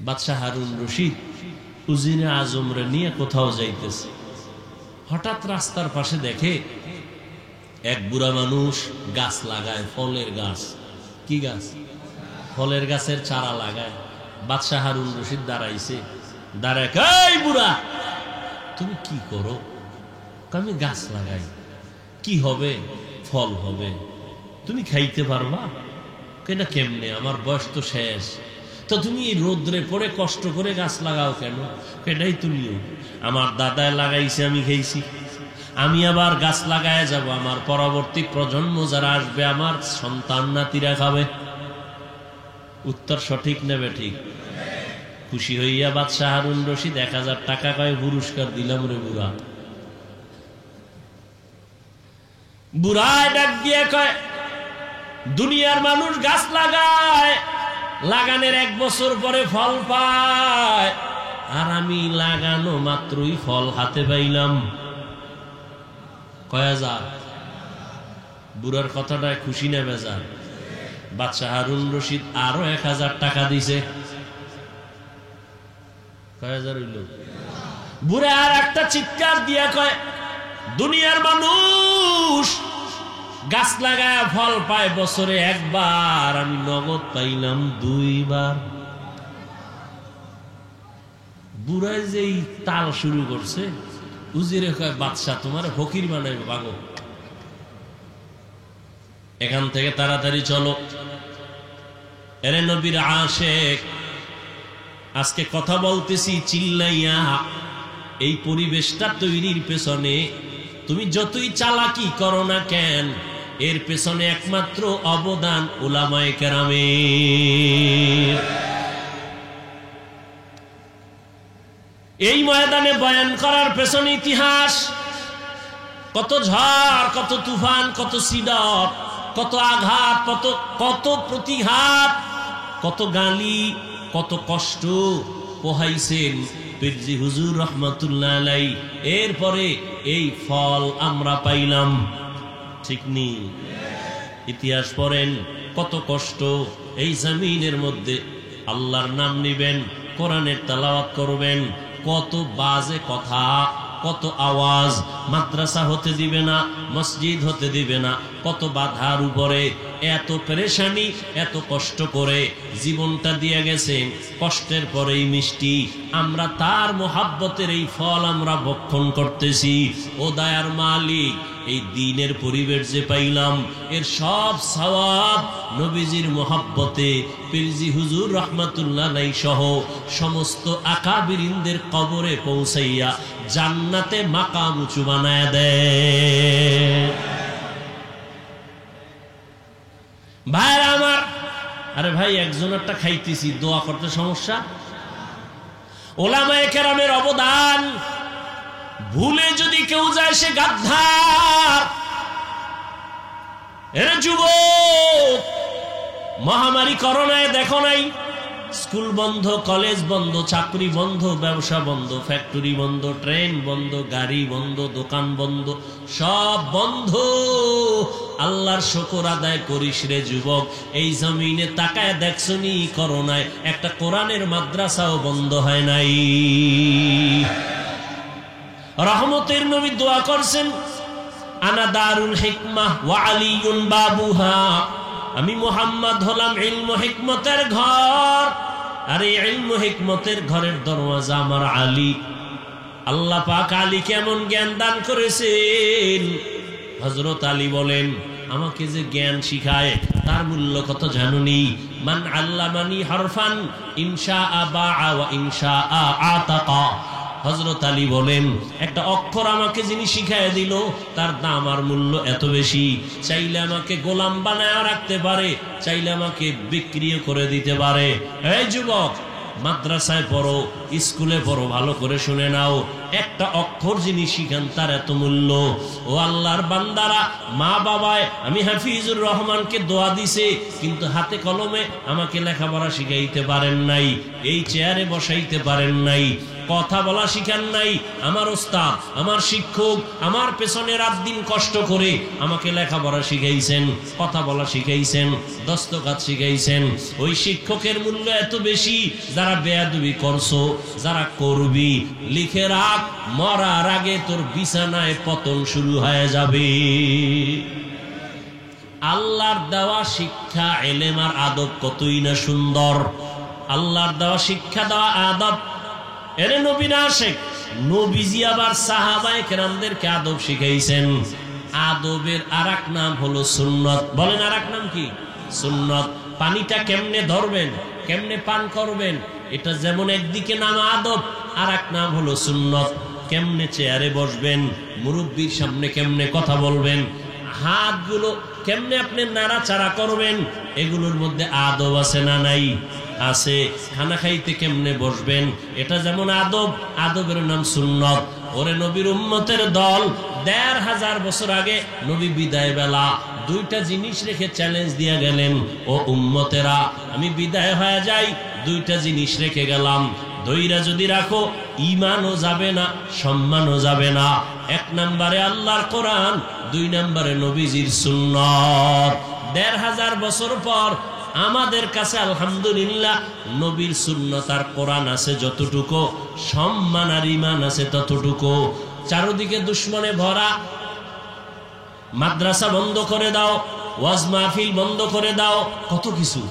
বাদশাহ হারুন রশিদ উজিরে আজমরে নিয়ে কোথাও যাইতেছে। হঠাৎ রাস্তার পাশে দেখে এক বুড়া মানুষ গাছ লাগায়, ফলের গাছ। কি গাছ? ফলের গাছের চারা লাগায়। বাদশাহ হারুন রশিদ দাঁড়াইছে, দাঁড়ায়, এই বুড়া তুমি কি করো? আমি গাছ লাগাই। কি হবে? ফল হবে। তুমি খাইতে পারবা? কেনা কেমনে? আমার বয়স তো শেষ। তো তুমি এই রোদ্রে পড়ে কষ্ট করে গাছ লাগাও কেন? এটাই তো নিয়ম। আমার দাদায় লাগাইছে, আমি খেয়েছি, আমি আবার গাছ লাগায় যাব। আমার পরবর্তী প্রজন্ম যারা আসবে, আমার সন্তান নাতিরা খাবে। উত্তর সঠিক নেবে ঠিক? খুশি হইয়া বাদশাহ হারুন রশিদ 1000 টাকা কয় পুরস্কার দিলাম রে বুড়া। বুড়ায় ডাক দিয়ে কয়, দুনিয়ার মানুষ গাছ লাগায়, লাগানোর 1 বছর পরে ফল পায়, আর আমি লাগানো মাত্রই ফল হাতে পাইলাম। কয় হাজার? বুড়ার কথাটায় খুশি না বেজার? বাদশাহ হারুন রশিদ আরো 1000 টাকা দিছে। কয় হাজার হইল? বুড়া আর একটা চিৎকার দিয়া কয়, দুনিয়ার মানুষ গাছ লাগায় ফল পায় বছরে 1 বার, আমি নগদ পাইলাম 2 বার। বুড়ায় যেই তাল শুরু করছে, উজিরে কয়, বাদশাহ তোমার ফকির বানাইবে, ভাগো এখান থেকে, তাড়াতাড়ি চলো। এরে নবীর আশেক, আজকে কথা বলতেছি চিল্লাইয়া। এই পরিবেশটা তৈরির পেছনে তুমি যতই চালাকি করো না কেন, এর পেছনে একমাত্র অবদান উলামায়ে কেরামের। এই ময়দানে বয়ান করার পেছনে ইতিহাস, কত ঝড়, কত তুফান, কত সিডর, কত আঘাত, কত প্রতিঘাত, কত গালি, কত কষ্ট পোহাইছেন পীরজি হুজুর রহমাতুল্লাহ আলাইহি। এরপরে এই ফল আমরা পাইলাম, ঠিক নি? ইতিহাস পড়েন, কত কষ্ট। এই জমিনের মধ্যে আল্লাহর নাম নিবেন, কোরআনের তেলাওয়াত করবেন, কত বাজে কথা, কত আওয়াজ, মাদ্রাসা হতে দিবে না, মসজিদ হতে দিবে না, কত বাধার উপরে, এত পেরেশানি, এত কষ্ট করে জীবনটা দিয়ে গেছেন। কষ্টের পরেই মিষ্টি, আমরা তার মোহাব্বতের এই ফল আমরা ভক্ষণ করতেছি। ও দয়ার মালিক, এই দ্বীনের পরিবেশ যে পাইলাম, এর সব সওয়াব নবীজির মোহাব্বতে পীরজি হুজুর রহমাতুল্লাহ আলাইহি সহ সমস্ত আকাবিরিনদের কবরে পৌঁছাইয়া জান্নাতে মাকাম উঁচু বানায় দেয়। ভাইরা আমার, আরে ভাই একজনেরটা খাইতেছি, দোয়া করতে সমস্যা? উলামায়ে কেরামের অবদান ভুলে যদি কেউ যায়, সে গাদ্দার। এরে যুবক, মহামারী করোনায় দেখো নাই, স্কুল বন্ধ, কলেজ বন্ধ, চাকরি বন্ধ, ব্যবসা বন্ধ, ফ্যাক্টরি বন্ধ, ট্রেন বন্ধ, গাড়ি বন্ধ, দোকান বন্ধ, সব বন্ধ। আল্লাহর শুকর আদায় করিস রে যুবক। এই জমিনে তাকায় দেখছনি, করোনায় একটা কোরআনের মাদ্রাসাও বন্ধ হয় নাই। রহমতের নবী দোয়া করছেন, আনা দারুল হিকমাহ ওয়া আলিয়ুন বাবুহা, আমি মুহাম্মদ হলাম ইলম হিকমতের ঘর, আর এই ইলম হিকমতের ঘরের দরওয়াজা আমার আলী। আল্লাহ পাক আলী কেমন জ্ঞান দান করেছেন। হযরত আলী বলেন, আমাকে যে জ্ঞান শিখায় তার মূল্য কত জানুনি? মান আল্লামানি হরফান ইনশাআ বাআ ওয়া ইনশাআ আতাকা। হযরত আলী বলেন, একটা অক্ষর আমাকে যিনি শিখায় দিল, তার দাম আর মূল্য এত বেশি। চাইলে আমাকে গোলাম বানায় রাখতে পারে, চাইলে আমাকে বিক্রিও করে দিতে পারে। এই যুবক, মাদ্রাসায় পড়ো, স্কুলে পড়ো, ভালো করে শুনে নাও, একটা অক্ষর যিনি শিখান তার এত মূল্য। ও আল্লাহর বান্দারা, মা বাবায় আমি হাফিজুর রহমানকে দোয়া দিছে, কিন্তু হাতে কলমে আমাকে লেখাপড়া শিখাইতে পারেন নাই, এই চেয়ারে বসাইতে পারেন নাই। কথা বলা শিখান নাই। আমার ওস্তাদ, আমার শিক্ষক আমার পেছনে রাত দিন কষ্ট করে আমাকে লেখাপড়া শিখাইছেন, কথা বলা শিখাইছেন, দস্তখত শিখাইছেন। ওই শিক্ষকের মূল্য এত বেশি যারা বেয়াদবি করছো, যারা করবি, লিখে রাখ, মরার আগে তোর বিছানায় পতন শুরু হয়ে যাবে। আল্লাহর দেওয়া শিক্ষা, এলেম আর আদব কতই না সুন্দর। আল্লাহর দেওয়া শিক্ষা, দেওয়া আদব। এরে নবী না শেখ, নবীজি আবার সাহাবায়ে কেরামদেরকে আদব শিখাইছেন। আদবের আরেক নাম হলো সুন্নত। বলেন আরেক নাম কি? সুন্নত। পানিটা কেমনে ধরবেন, কেমনে পান করবেন, এটা যেমন একদিকে নাম আদব, আরেক নাম হলো সুন্নত। কেমনে চেয়ারে বসবেন, মুরব্বির সামনে কেমনে কথা বলবেন, হাতগুলো কেমনে আপনি নাড়াচাড়া করবেন, এগুলোর মধ্যে আদব আছে না নাই? আছে। খানা খাইতে কেমনে বসবেন, এটা যেমন আদব, আদবের নাম সুন্নত। ওরে নবীর উম্মতের দল, ১৫০০ বছর আগে নবী বিদায় বেলা দুইটা জিনিস রেখে চ্যালেঞ্জ দিয়ে গেলেন, ও উম্মতেরা আমি বিদায় হয়ে যাই, দুইটা জিনিস রেখে গেলাম, ধৈর্য যদি রাখো ঈমানও যাবে না, সম্মানও যাবে না। ১ নম্বরে আল্লাহর কোরআন, ২ নম্বরে নবীজির সুন্নাত। ১৫০০ বছর পর আমাদের কাছে আলহামদুলিল্লাহ নবীর সুন্নাত আর কোরআন আছে যতটুকু, সম্মান আর ঈমান আছে ততটুকু। চারদিকে দুশমনে ভরা, মাদ্রাসা বন্ধ করে দাও, ওয়াজ মাহফিল বন্ধ করে দাও, কত কিছু।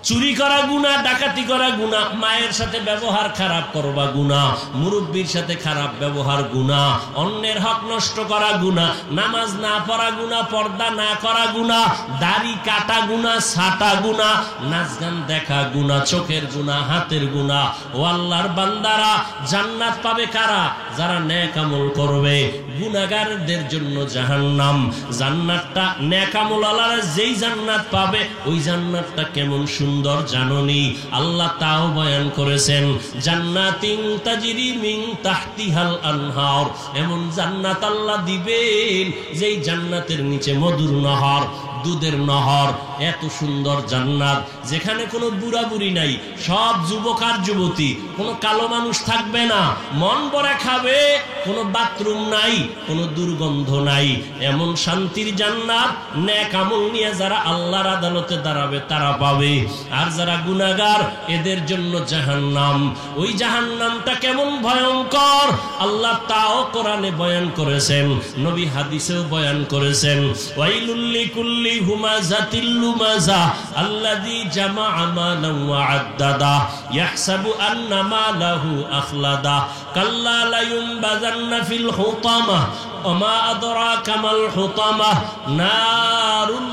চুরি করা গুনাহ, ডাকাতি করা গুনাহ, মায়ের সাথে ব্যবহার খারাপ করবা গুনাহ, মুরব্বির সাথে খারাপ ব্যবহার গুনাহ, অন্যের হক নষ্ট করা গুনাহ, নামাজ না পড়া গুনাহ, পর্দা না করা গুনাহ, দাড়ি কাটা গুনাহ, ছাটা গুনাহ, নাচ গান দেখা গুনাহ, চোখের গুনাহ, হাতের গুনাহ। ও আল্লাহর বান্দারা, জান্নাত পাবে কারা? যারা নেক আমল করবে। গুনাহগারদের জন্য জাহান্নাম। জান্নাতটা নেক আমল ওয়ালারা যেই জান্নাত পাবে, ওই জান্নাতটা কেমন সুন্দর জাননি, আল্লাহ তাও বয়ান করেছেন। জান্নাতিন তাজরি মিন তাহতিহাল আনহার, এমন জান্নাত আল্লাহ দিবেন যেই জান্নাতের নিচে মধুর নহর, দুধের নহর। এত সুন্দর জান্নাত, যেখানে কোনো বুড়া বুড়ি নাই, সব যুবক আর যুবতী, কোনো কালো মানুষ থাকবে না, মন ভরে খাবে, কোনো বাথরুম নাই, কোনো দুর্গন্ধ নাই। এমন শান্তির জান্নাত নেক আমল নিয়ে যারা আল্লাহর আদালতে দাঁড়াবে তারা পাবে। আর যারা গুনাহগার, এদের জন্য জাহান্নাম। ওই জাহান্নামটা কেমন ভয়ঙ্কর আল্লাহ তাও কোরআনে বয়ান করেছেন, নবী হাদিসেও বয়ান করেছেন। ওয়াইলুল লিকুল্লি হুমাযাতিল লুমাযা আল্লাযী জামাআ মালান ওয়া আদ্দাদা ইয়াহসাবু আন্না মালাহু আখলাদা কাল্লা লা ইউনবাযান্না ফিল হুতামা ওয়া মা আদরাকা মাল হুতামা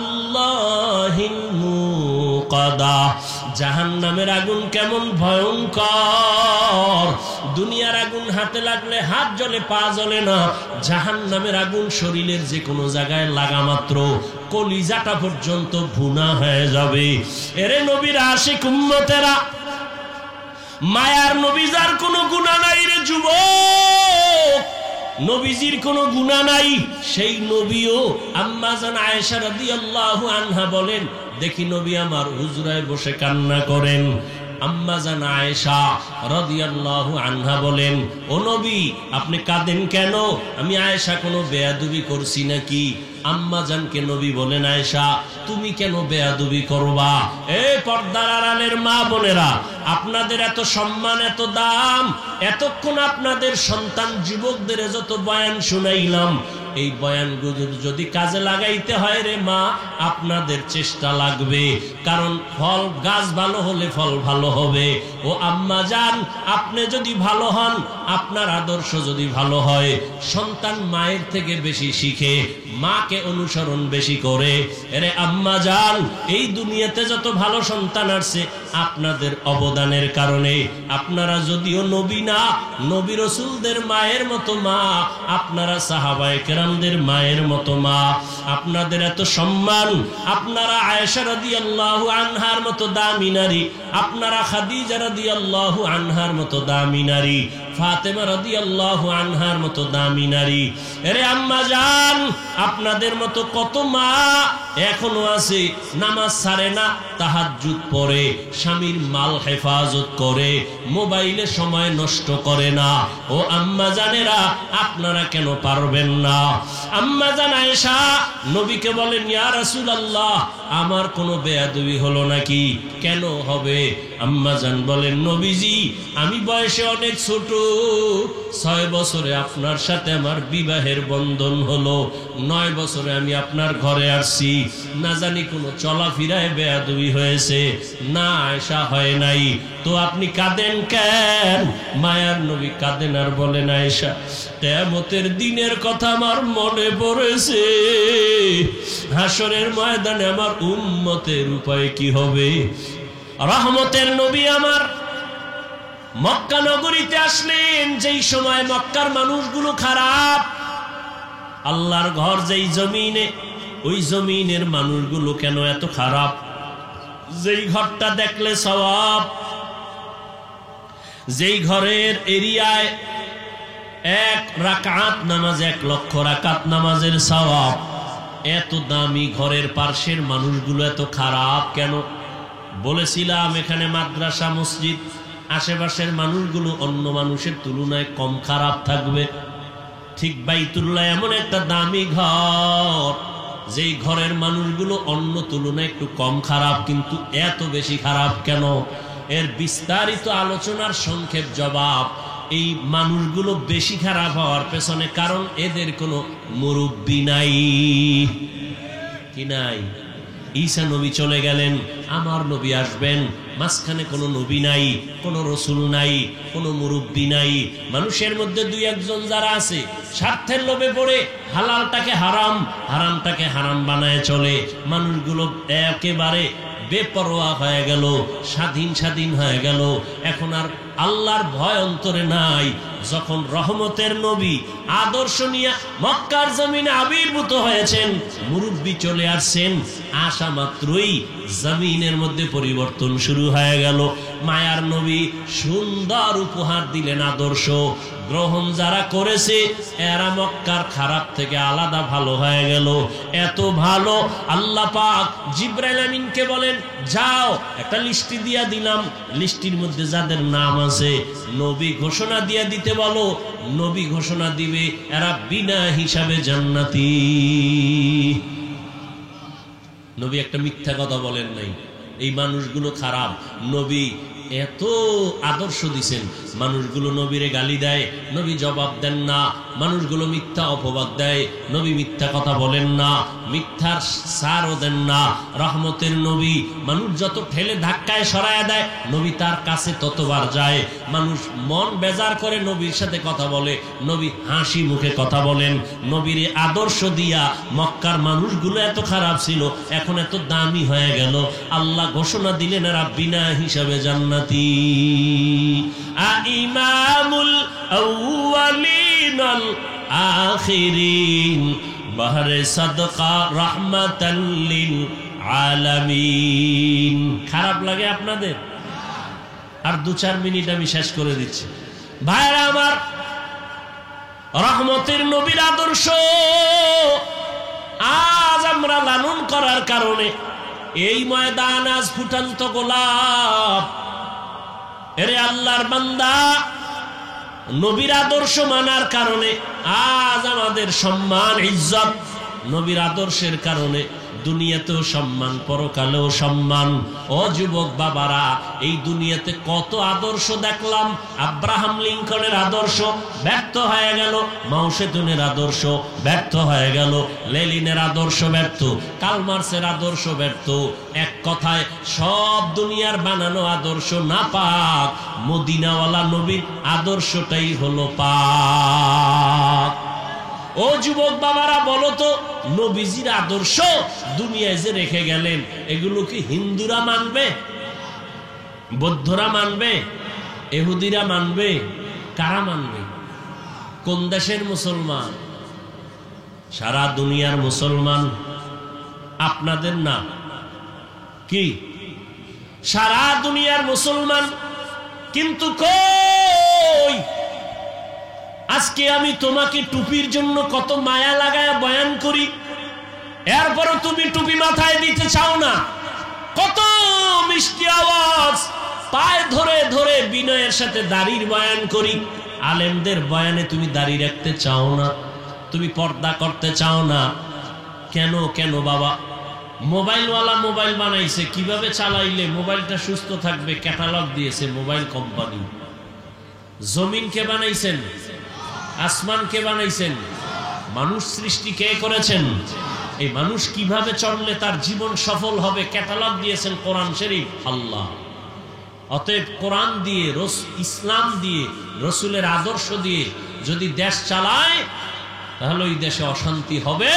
নারুল্লাহিল মুকাদা। জাহান্নামের আগুন কেমন ভয়ঙ্কর! দুনিয়ার আগুন হাতে লাগলে হাত জ্বলে, পা জ্বলে না। জাহান্নামের আগুন শরীরের যে কোনো জায়গায় লাগা মাত্র কলিজাটা পর্যন্ত ভুনা হয়ে যাবে। এরে নবীর আশিক উম্মতেরা, মায়ার নবী যার কোনো গুনাহ নাই রে যুবক, নবীজির কোনো গুনাহ নাই, সেই নবীও আম্মা জান আয়েশা রাদিয়াল্লাহু আনহা বলেন, দেখি নবী আমার হুজরায় বসে কান্না করেন। আম্মা জান আয়েশা রাদিয়াল্লাহু আনহা বলেন, ও নবী আপনি কাঁদেন কেন? আমি আয়েশা কোনো বেয়াদবি করছি নাকি? আম্মা জানকে নবী বলেন, আয়েশা তুমি কেন বেয়াদবি করবা? এ পর্দার আড়ালের মা বোনেরা, আপনাদের এত সম্মান, এত দাম, এতক্ষণ আপনাদের সন্তান যুবকদের যত বয়ান শুনাইলাম, এই বয়ানগুলো যদি কাজে লাগাইতে হয় রে মা, আপনাদের চেষ্টা লাগবে। কারণ ফল, গাছ ভালো হলে ফল ভালো হবে। ও আম্মা জান, আপনি যদি ভালো হন, আপনার আদর্শ যদি ভালো হয়, সন্তান মায়ের থেকে বেশি শিখে, মাকে অনুসরণ বেশি করে। এরে আম্মা জান, এই দুনিয়াতে যত ভালো সন্তান আসছে আপনাদের অবদানের কারণে। আপনারা যদিও নবী না, নবী রাসূলদের মায়ের মতো মা, আপনারা সাহাবায়ে কেরাম কেরামদের মায়ের মতো মা, আপনাদের এত সম্মান, আপনারা আয়েশা রাদিয়াল্লাহু আনহার মতো দামি নারী, আপনারা খাদিজা রাদিয়াল্লাহু আনহার মতো দামি নারী, ফাতেমা রাদিয়াল্লাহু আনহার মতো দামি নারী। আরে আম্মা জান, আপনাদের মতো কত মা এখনো আছে, নামাজ ছাড়ে না, তাহাজ্জুদ পড়ে, স্বামীর মাল হেফাজত করে, মোবাইলে সময় নষ্ট করে না। ও আম্মা জানেরা, আপনারা কেন পারবেন না? আম্মা জান আয়েশা নবীকে বলেন, ইয়া রাসূলুল্লাহ, আমার কোনো বেয়াদবি হলো নাকি? কেন হবে? আম্মা জান বলেন, নবীজি, আমি বয়সে অনেক ছোট, 6 বছরে আপনার সাথে আমার বিবাহের বন্ধন হলো, 9 বছরে আমি আপনার ঘরে আসছি, না জানি কোনো চলাফেরায় বেয়াদবি হয়েছে না? আয়েশা, হয় নাই। তো আপনি কাঁদেন কেন? মায়ার নবী কাঁদেন আর বলেন, আয়েশা, কিয়ামতের দিনের কথা আমার মনে পড়েছে, হাসরের ময়দানে আমার উম্মতের উপায় কি হবে। রহমতের নবী আমার মক্কা নগরীতে আসলেন, যেই সময় মক্কার মানুষগুলো খারাপ, আল্লাহর ঘর যেই জমিনে, ওই জমিনের মানুষগুলো কেন এত খারাপ? যেই ঘরটা দেখলে সওয়াব, যেই ঘরের এরিয়ায় 1 রাকাত নামাজ 1 লক্ষ রাকাত নামাজের সওয়াব, এত দামি ঘরের পার্শ্বের মানুষগুলো এত খারাপ কেন? বলেছিলাম এখানে মাদ্রাসা মসজিদ, আশেপাশের মানুষগুলো অন্য মানুষের তুলনায় কম খারাপ থাকবে। ঠিক বাইতুল্লাহ এমন একটা দামি ঘর, যেই ঘরের মানুষগুলো অন্য তুলনায় একটু কম খারাপ, কিন্তু এত বেশি খারাপ কেন? এর বিস্তারিত আলোচনার সংক্ষেপ জবাব, এই মানুষগুলো বেশি খারাপ হওয়ার পেছনে কারণ এদের কোনো মুরব্বি নাই। কি নাই? ঈসা নবী চলে গেলেন, আমার নবী আসবেন, মাঝখানে কোনো নবী নাই, কোনো রসুল নাই, কোনো মুরব্বি নাই। মানুষের মধ্যে 2-1 জন যারা আছে, স্বার্থের লোভে পড়ে হালালটাকে হারাম, হারামটাকে হারাম বানায় চলে। মানুষগুলো একেবারে বেপরোয়া হয়ে গেল, স্বাধীন হয়ে গেল। এখন আর আল্লাহর ভয় অন্তরে নাই। যখন রহমতের নবী আদর্শ নিয়ে মক্কার জমিনে আবির্ভূত হয়েছেন, মুরব্বি চলে আসছেন, আসা মাত্রই জমিনের মধ্যে পরিবর্তন শুরু হয়ে গেল। মায়ার নবী সুন্দর উপহার দিলেন, আদর্শ গ্রহণ যারা করেছে এরা মক্কার খারাপ থেকে আলাদা ভালো হয়ে গেল। এত ভালো, আল্লাহ পাক জিবরাইল আমিনকে বলেন, যাও একটা লিস্টি দিয়া দিলাম, লিস্টির মধ্যে যাদের নাম আছে নবী ঘোষণা দিয়া দিতে বলো। নবী ঘোষণা দিবে, এরা বিনা হিসাবে জান্নাতি। নবী একটা মিথ্যা কথা বলেন নাই, এই মানুষগুলো খারাপ। নবী এত আদর্শ দিছেন, মানুষগুলো নবীরে গালি দেয়, নবী জবাব দেন না। মানুষগুলো মিথ্যা অপবাদ দেয়, নবী মিথ্যা কথা বলেন না, মিথ্যার সারও দেন না। রহমতের নবী মানুষ যত ঠেলে ধাক্কায় সরায়া দেয়, নবী তার কাছে ততবার যায়। মানুষ মন বেজার করে নবীর সাথে কথা বলে, নবী হাসি মুখে কথা বলেন। নবীর আদর্শ দিয়া মক্কার মানুষগুলো এত খারাপ ছিল, এখন এত দামি হয়ে গেল। আল্লাহ ঘোষণা দিলেন, এরা বিনা হিসাবে জান্নাতি। ইমামুল আউয়ালিন আল আখিরিন বাহরে সাদকা রাহমাতাল লিল আলামিন। খারাপ লাগে আপনাদের? আর 2-4 মিনিট আমি শেষ করে দিচ্ছি। ভাইরা আমার, রহমতের নবীর আদর্শ আজ আমরা লালন করার কারণে এই ময়দান আজ ফুটন্ত গোলাপ। এরে আল্লাহর বান্দা, নবীর আদর্শ মানার কারণে আজ আমাদের সম্মান ইজ্জত। নবীর আদর্শের কারণে দুনিয়াতেও সম্মান, পরকালেও সম্মান। ও যুবক বাবারা, এই দুনিয়াতে কত আদর্শ দেখলাম। আব্রাহাম লিঙ্কনের আদর্শ ব্যর্থ হয়ে গেল, মাও সেতুনের আদর্শ ব্যর্থ হয়ে গেল, লেনিনের আদর্শ ব্যর্থ, কার্ল মার্ক্সের আদর্শ ব্যর্থ। এক কথায় সব দুনিয়ার বানানো আদর্শ না পাক, মদিনাওয়ালা নবীর আদর্শটাই হলো পাক। ও যুবক বাবারা, বলো তো, নবীজির আদর্শ দুনিয়ায় যে রেখে গেলেন, এগুলো কি হিন্দুরা মানবে? বৌদ্ধরা মানবে? ইহুদিরা মানবে? কারা মানবে? কোন দেশের মুসলমান? সারা দুনিয়ার মুসলমান আপনাদের না কি? সারা দুনিয়ার মুসলমান, কিন্তু কই আজকে আমি তোমাকে টুপির জন্য কত মায়া লাগায় বয়ান করি, এরপরও তুমি টুপি মাথায় দিতে চাও না। কত মিষ্টি আওয়াজ পায়ে ধরে ধরে বিনয়ের সাথে দাড়ির বয়ান করি, আলেমদের বয়ানে তুমি দাড়ি রাখতে চাও না, তুমি পর্দা করতে চাও না। কেন কেন বাবা? মোবাইলওয়ালা মোবাইল বানাইছে, কিভাবে চালাইলে মোবাইলটা সুস্থ থাকবে ক্যাটালগ দিয়েছে মোবাইল কোম্পানি। জমিন কে বানাইছেন? আসমান কে বানাইছেন? মানুষ সৃষ্টি কে করেছেন? এই মানুষ কিভাবে চললে তার জীবন সফল হবে ক্যাটালগ দিয়েছেন কোরআন শরীফ আল্লাহ। অতএব কোরআন দিয়ে, ইসলাম দিয়ে, রসুলের আদর্শ দিয়ে যদি দেশ চালায় তাহলে ওই দেশে অশান্তি হবে?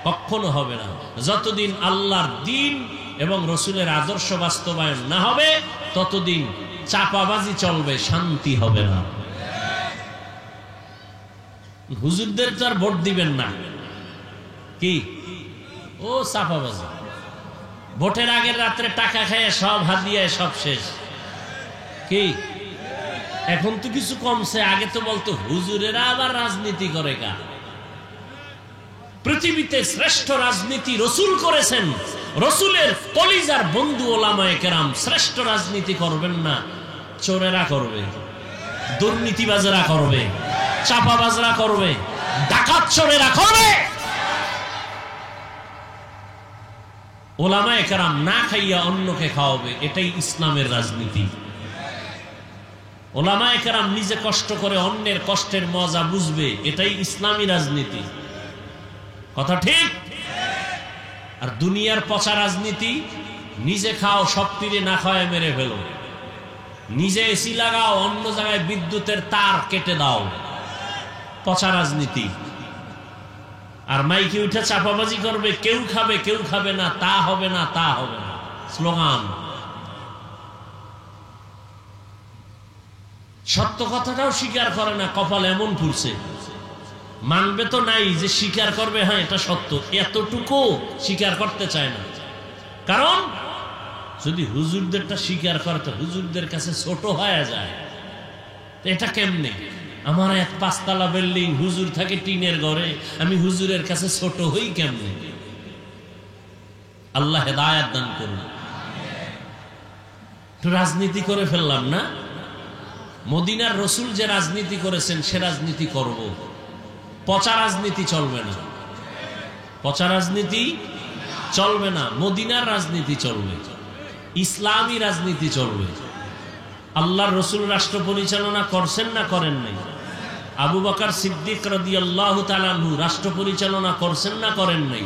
কখনো হবে না। যতদিন আল্লাহর দ্বীন এবং রসুলের আদর্শ বাস্তবায়ন না হবে ততদিন চাপাবাজি চলবে, শান্তি হবে না। হুজুরদের তো আর ভোট দিবেন না, কি ও চাপাবাজি। ভোটের আগের রাত্রে টাকা খায় সব হাদিয়ায় সব শেষ, কি? এখন তো কিছু কমছে, আগে তো বলতো হুজুরেরা আবার রাজনীতি করে কা। পৃথিবীতে শ্রেষ্ঠ রাজনীতি রসুল করেছেন, রসুলের কলিজার বন্ধু ওলামায়ে কেরাম। শ্রেষ্ঠ রাজনীতি করবেন না, চোরেরা করবে, দুর্নীতিবাজেরা করবে, চাপাবাজরা করবে, ডাকাত চোরেরা করবে। ওলামায়ে কেরাম না খাইয়া অন্যকে খাওয়াবে, এটাই ইসলামের রাজনীতি। ওলামায়ে কেরাম নিজে কষ্ট করে অন্যের কষ্টের মজা বুঝবে, এটাই ইসলামী রাজনীতি। কথা ঠিক? আর দুনিয়ার পচা রাজনীতি, নিজে খাও সব তীরে না খাওয়ায় মেরে ফেলো, নিজে এসি লাগাও অন্য জায়গায় বিদ্যুতের তার কেটে দাও, পচা রাজনীতি। আর মাইকে উঠে চাপাবাজি করবে, কেউ খাবে কেউ খাবে না, তা হবে না তা হবে না, স্লোগান। সত্য কথাটাও স্বীকার করে না, কপাল এমন ফুরছে। মানবে তো নাই যে স্বীকার করবে হ্যাঁ এটা সত্য, এতটুকু স্বীকার করতে চায় না। কারণ যদি হুজুরদেরটা স্বীকার করে তো হুজুরদের কাছে ছোট হয়ে যায়। এটা কেমনে? আমার এক 5 তলা বিল্ডিং, হুজুর থাকে টিনের ঘরে, আমি হুজুরের কাছে ছোট হই কেমনে? আল্লাহ হেদায়েত দান করুন। তো রাজনীতি করে ফেললাম না। মদিনার রসুল যে রাজনীতি করেছেন সে রাজনীতি করব। পচা রাজনীতি চলবে না, পচা রাজনীতি চলবে না। মদিনার রাজনীতি চলবে, ইসলামী রাজনীতি চলবে। আল্লাহর রসুল রাষ্ট্র পরিচালনা করছেন না করেন নাই? আবু বকর সিদ্দিক রাদিয়াল্লাহু তাআলা আনহু রাষ্ট্র পরিচালনা করছেন না করেন নাই?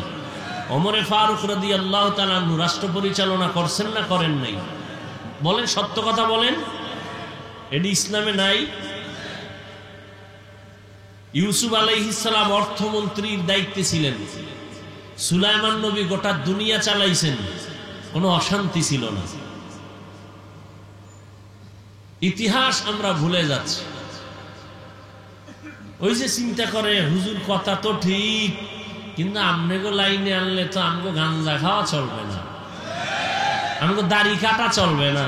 ওমরে ফারুক রাদিয়াল্লাহু তাআলা আনহু রাষ্ট্র পরিচালনা করছেন না করেন নাই? বলেন, সত্য কথা বলেন, এটি ইসলামে নাই? ইউসুফ আলাইহিস সালাম অর্থমন্ত্রীর দায়িত্বে ছিলেন, সুলাইমান নবী গোটা দুনিয়া চালাইছেন, কোনো অশান্তি ছিল না। ইতিহাস আমরা ভুলে যাচ্ছি। ওই যে চিন্তা করে হুজুর কথা তো ঠিক, কিন্তু আমনেগো লাইনে আনলে তো আমগো গাঞ্জা খাওয়া চলবে না, আমগো দাড়ি কাটা চলবে না,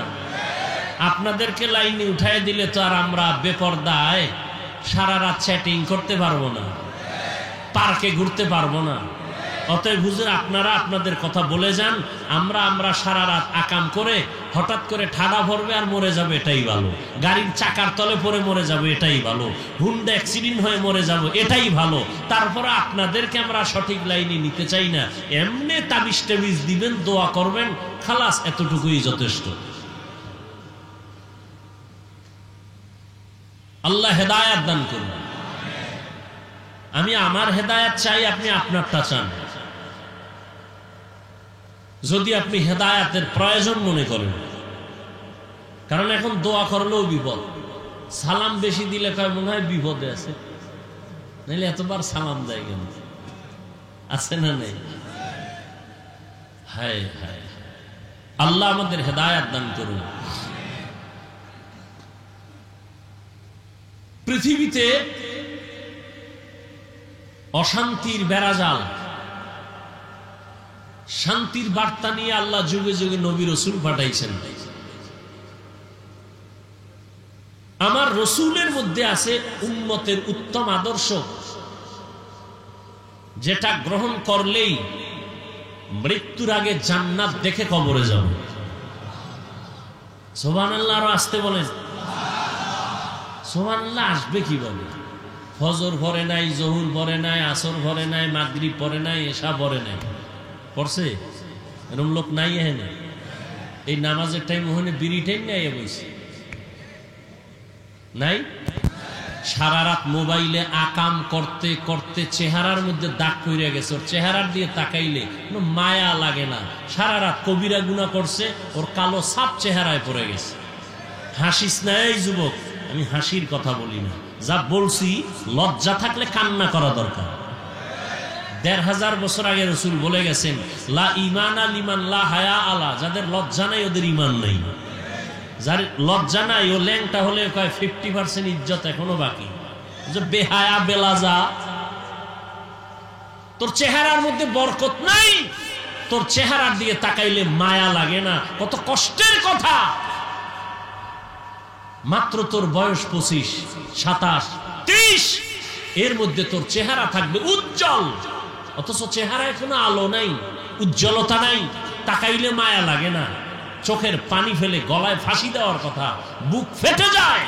আপনাদেরকে লাইনে উঠাই দিলে তো আর আমরা বেপরদায় সারা রাত চ্যাটিং করতে পারবো না, পার্কে ঘুরতে পারবো না। অতএব হুজুর আপনারা আপনাদের কথা বলে যান, আমরা সারা রাত আকাম করে হঠাৎ করে ঠাডা ভরবে আর মরে যাবে, এটাই ভালো। গাড়ির চাকার তলে পড়ে মরে যাবে, এটাই ভালো। হুন্ডা অ্যাক্সিডেন্ট হয়ে মরে যাবো, এটাই ভালো। তারপরে আপনাদেরকে আমরা সঠিক লাইনে নিতে চাই না। এমনি তাবিজ টাবিজ দিবেন, দোয়া করবেন, খালাস, এতটুকুই যথেষ্ট। আল্লাহ হেদায়েত দান করুন। আমি আমার হেদায়েত চাই, আপনি আপনারটা চান। যদি আপনি হেদায়েতের প্রয়োজন মনে করেন, কারণ এখন দোয়া করলেও বিপদ। সালাম বেশি দিলে কয় মনে হয় বিপদে আছে, নাহলে এতবার সালাম দেয় কেন? আছে না নেই? হায় হায়, আল্লাহ আমাদের হেদায়েত দান করুন। পৃথিবীতে অশান্তির বেড়াজাল। শান্তির বার্তা নিয়ে আল্লাহ যুগে যুগে নবী রসুল পাঠাইছেন। আমার রসুলের মধ্যে আছে উম্মতের উত্তম আদর্শ, যেটা গ্রহণ করলেই মৃত্যুর আগে জান্নাত দেখে কবরে যাব। সুবহানাল্লাহ, আরো আসতে বলেন। সুবহানাল্লাহ আসবে কিভাবে? ফজর পড়ে নাই, জহুর পড়ে নাই, আসর পড়ে নাই, মাগরিব পড়ে নাই, এশা পড়ে নাই। পড়ছে? এরকম লোক নাই এখানে? এই নামাজের টাইম ওখানে বিড়ি টাইম নাই বলছে নাই? সারা রাত মোবাইলে আকাম করতে করতে চেহারার মধ্যে দাগ পড়ে গেছে। ওর চেহারার দিয়ে তাকাইলে কোনো মায়া লাগে না। সারা রাত কবিরা গুনাহ করছে, ওর কালো সাপ চেহারায় পড়ে গেছে। হাসিস না এই যুবক, আমি হাসির কথা বলি না। যা বলছি, লজ্জা থাকলে কান্না করা দরকার। ১৫০০ বছর আগে রসুল বলে গেছেন, লা ঈমানা লিমান লা হায়া আলা, যাদের লজ্জা নাই ওদের ঈমান নাই। যার লজ্জা নাই ও ল্যাংটা হলে কয় 50% ইজ্জত এখনো বাকি। যে বেহায়া বেলাজা, তোর চেহারার মধ্যে বরকত নাই, তোর চেহারার দিকে তাকাইলে মায়া লাগে না। কত কষ্টের কথা। মাত্র তোর বয়স 25, 27, 30, এর মধ্যে তোর চেহারা থাকবে উজ্জ্বল, অথচ চেহারায় কোনো আলো নাই, উজ্জ্বলতা নাই, তাকাইলে মায়া লাগে না। চোখের পানি ফেলে গলায় ফাঁসি দেওয়ার কথা, বুক ফেটে যায়।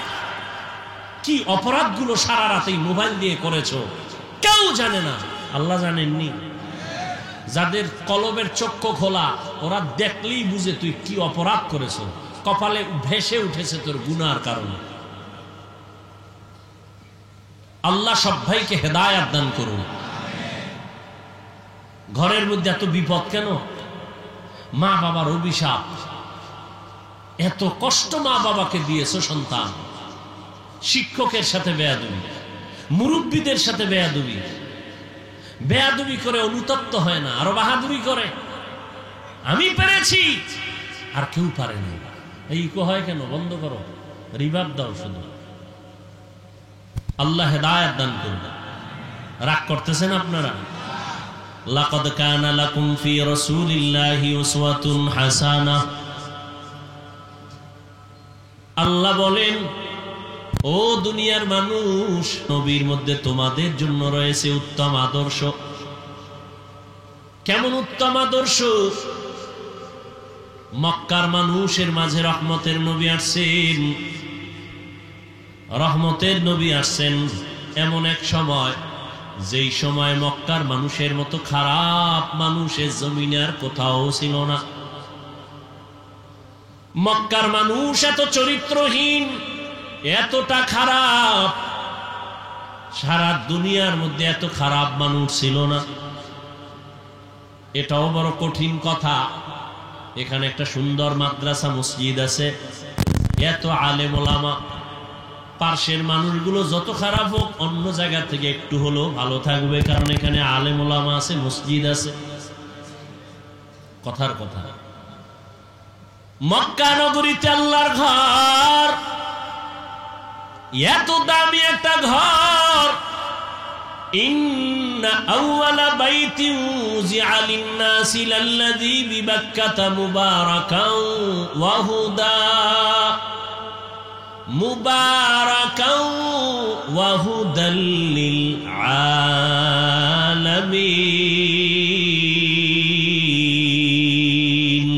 কি অপরাধগুলো সারা রাতেই মোবাইল দিয়ে করেছো কেউ জানে না, আল্লাহ জানেননি। যাদের কলবের চক্ষু খোলা, ওরা দেখলেই বুঝে তুই কি অপরাধ করেছো। কপালে ভেসে উঠেছে তোর গুনার কারণে। আল্লাহ সব ভাইকে হেদায়েত দান করুন। ঘরের মধ্যে এত বিপদ কেন? মা বাবার অভিশাপ। এত কষ্ট মা বাবাকে দিয়েছো সন্তান। শিক্ষকের সাথে বেয়াদবি, মুরব্বীদের সাথে বেয়াদবি, বেয়াদবি করে অনুতপ্ত হয় না, আরো বাহাদুরি করে। আমি পেরেছি আর কেউ পারে না। এই হয় কেন? বন্ধ করো, রিভাব দাও শুধু। আল্লাহ হেদায়েত দান করুন। রাগ করতেছেন আপনারা? লাকাদ কানা লাকুম ফি রাসূলিল্লাহি উসওয়াতুন হাসানাহ। আল্লাহ বলেন, ও দুনিয়ার মানুষ, নবীর মধ্যে তোমাদের জন্য রয়েছে উত্তম আদর্শ। কেমন উত্তম আদর্শ? মক্কার মানুষের মাঝে রহমতের নবী আসছেন। রহমতের নবী আসছেন এমন এক সময়, যেই সময় মক্কার মানুষের মতো খারাপ মানুষের জমিনে আর কোথাও ছিল না। মক্কার মানুষ এত চরিত্রহীন, এতটা খারাপ, সারা দুনিয়ার মধ্যে এত খারাপ মানুষ ছিল না। এটাও বড় কঠিন কথা। এখানে একটা সুন্দর মাদ্রাসা মসজিদ আছে, এত আলেম ওলামা। পার্শ্বের মানুষগুলো যত খারাপ হোক, অন্য জায়গা থেকে একটু হলেও ভালো থাকবে, কারণ এখানে আলেম ওলামা আছে, মসজিদ আছে। কথার কথা। মক্কা নগরীতে আল্লাহর ঘর, এত দামি একটা ঘর। ইন্না আউওয়ালা বাইতিন উযিআ লিন-নাসি লাল্লাযী বিবাক্কাতা মুবারাকান ওয়া হুদা, মুবারাকান ওয়া হুদাল লিল আলামিন।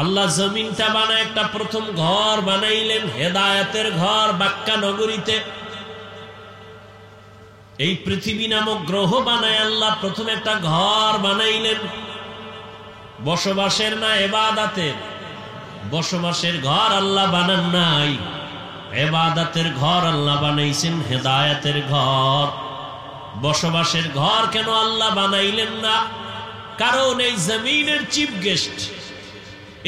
আল্লাহ জমিনটা বানায় একটা প্রথম ঘর বানাইলেন, হেদায়েতের ঘর বাক্কা নগরীতে। এই পৃথিবী নামক গ্রহ বানায় আল্লাহ প্রথম একটা ঘর বানাইলেন, বসবাসের না ইবাদতের। বসবাসের ঘর আল্লাহ বানান নাই, ইবাদতের ঘর আল্লাহ বানাইছেন, হেদায়েতের ঘর। বসবাসের ঘর কেন আল্লাহ বানাইলেন না? কারণ এই জমিনের চিফ গেস্ট,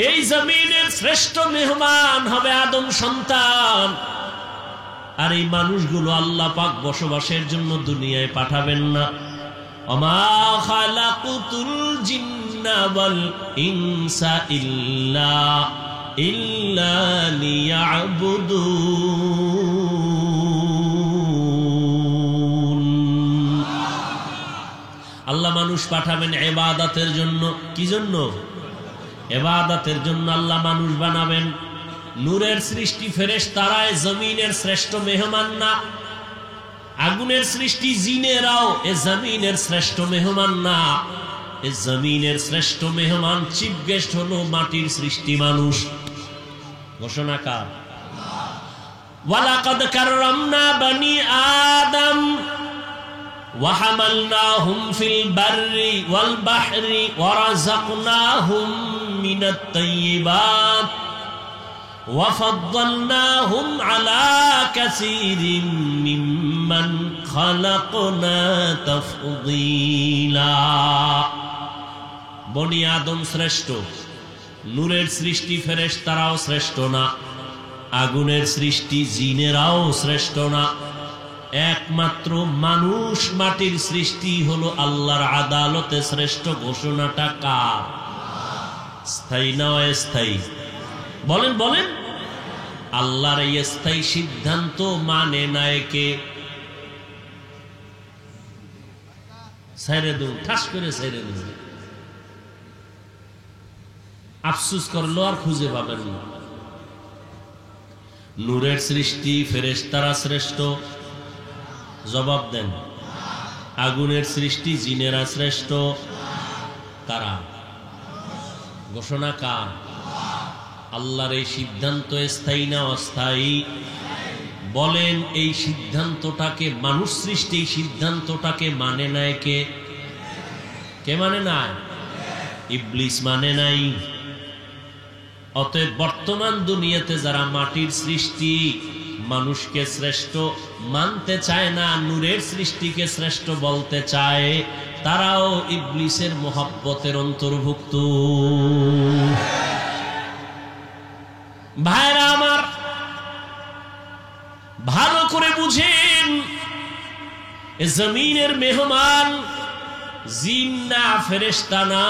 এই জমিনের শ্রেষ্ঠ মেহমান হবে আদম সন্তান। আর এই মানুষগুলো আল্লাহ পাক বসবাসের জন্য দুনিয়ায় পাঠাবেন না। ওমা খালাকুতুল জিন্না ওয়াল ইনসা ইল্লা লিয়াবুদুন। মানুষ পাঠাবেন ইবাদতের জন্য। কি জন্য? ইবাদতের জন্য আল্লাহ মানুষ বানাবেন। নূরের সৃষ্টি ফেরেশতারায় জমিনের শ্রেষ্ঠ মেহমান না। আগুনের সৃষ্টি জিনেরাও এ জমিনের শ্রেষ্ঠ মেহমান না। এ জমিনের শ্রেষ্ঠ মেহমান চিফ গেস্ট হলো মাটির সৃষ্টি মানুষ। ঘোষণাকার ওয়ালাকাদ কাররামনা বানি আদম ওয়া হামালনাহুম ফিল বাররি ওয়াল বাহরি ওয়া রাযাকনাহুম মিনাত তাইয়্যিবাত ওয়া ফাদ্দালনাহুম আলা কাসীরিম মিম্মান খালাকনা তাফদীলা। বনি আদম শ্রেষ্ঠ, নূরের সৃষ্টি ফেরেশতারাও শ্রেষ্ঠ না, আগুনের সৃষ্টি জিনেরাও শ্রেষ্ঠ না। একমাত্র মানুষ মাটির সৃষ্টি হলো আল্লাহর আদালতে শ্রেষ্ঠ। ঘোষণাটা কার? স্থায়ী না অস্থায়ী? বলেন বলেন। আল্লাহর এই স্থায়ী সিদ্ধান্ত মানে না একে। ছেড়ে দেন, ঠাস করে ছেড়ে দেন। আফসোস করলো আর খুঁজে পাবেন না। নূরের সৃষ্টি ফেরেশতারা শ্রেষ্ঠ, জবাব দেন। আগুনের সৃষ্টি জিনেরা শ্রেষ্ঠ, কারা? ঘোষণা কার? আল্লাহর এই সিদ্ধান্ত স্থায়ী না অস্থায়ী? বলেন, এই সিদ্ধান্তটাকে মানুষ সৃষ্টি সিদ্ধান্তটাকে মানে নাই কে? কে মানে নাই? ইবলিস মানে নাই। অতএব বর্তমান দুনিয়াতে যারা মাটির সৃষ্টি মানুষকে শ্রেষ্ঠ মানতে চায় না, নূরের সৃষ্টিকে শ্রেষ্ঠ বলতে চায়, তারাও ইবলিসের মহব্বতের অন্তর্ভুক্ত। ভাইরা আমার, ভালো করে বুঝেন, জমিনের মেহমান জিন না, ফেরেশতা না,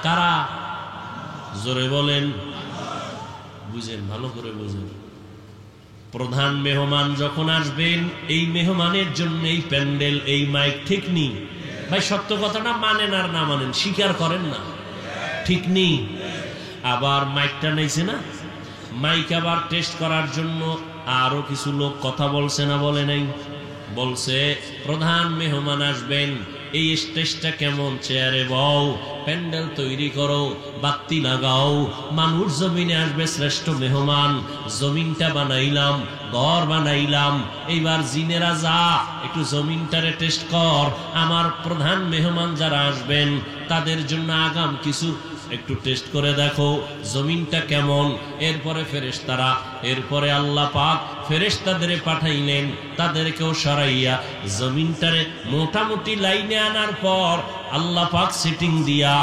কারা? জোরে বলেন। বুঝেন, ভালো করে বুঝেন। প্রধান মেহমান যখন আসবেন, এই মেহমানের জন্য এই প্যান্ডেল, এই মাইক, ঠিক নেই ভাই? সত্য কথাটা মানেন আর না মানেন, স্বীকার করেন না, ঠিক নেই? আবার মাইকটা নেইছে না, মাইক আবার টেস্ট করার জন্য আরো কিছু লোক কথা বলছে না, বলে নাই? বলছে প্রধান মেহমান আসবেন, এই স্টেজটা কেমন, চেয়ারে বও, প্যান্ডেল তৈরি করো, বাতি লাগাও, মানুষ জমিনে আসবে শ্রেষ্ঠ মেহমান, জমিনটা বানাইলাম, ঘর বানাইলাম, এইবার জিনেরা যা একটু জমিনটারে টেস্ট কর, আমার প্রধান মেহমান যারা আসবেন তাদের জন্য আগাম কিছু একটু টেস্ট করে দেখো জমিনটা কেমন। এরপরে ফেরেশতারা, এরপরে আল্লাহ পাক ফেরেশতাদের পাঠাইলেন, তাদেরকেও সরাইয়া জমিনটারে মোটামুটি লাইনে আনার পর আল্লাহ পাক সেটিং দিয়া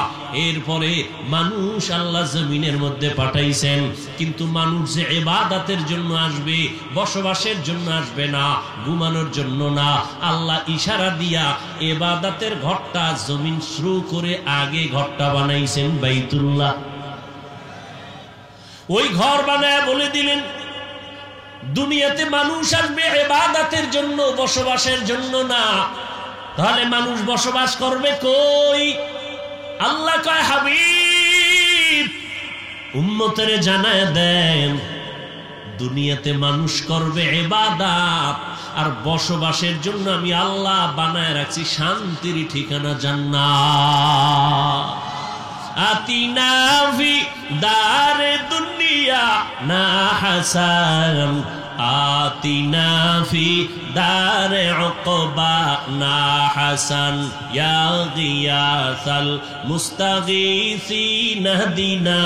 এরপরে মানুষ আল্লাহ জমিনের মধ্যে পাঠাইছেন। কিন্তু মানুষ যে ইবাদতের জন্য আসবে, বসবাসের জন্য আসবে না, ঘুমানোর জন্য না, আল্লাহ ইশারা দিয়া ইবাদতের ঘরটা জমিন শুরু করে আগে ঘরটা বানাইছেন বাইতুল্লাহ। ওই ঘর বানায় বলে দিলেন দুনিয়াতে মানুষ আসবে ইবাদতের জন্য, বসবাসের জন্য না। তাহলে মানুষ বসবাস করবে কই? আল্লাহ কয়, হাবিব উম্মতের জানায় দেন, দুনিয়াতে মানুষ করবে ইবাদত, আর বসবাসের জন্য আমি আল্লাহ বানায় রাখছি শান্তির ঠিকানা জান্নাত। আতিনা ফি দারে দুনিয়া না হাসান, আতিনা ফি দারে উকবা না হাসান, ইয়া গিয়াসাল মুস্তাগীসিন হদিনা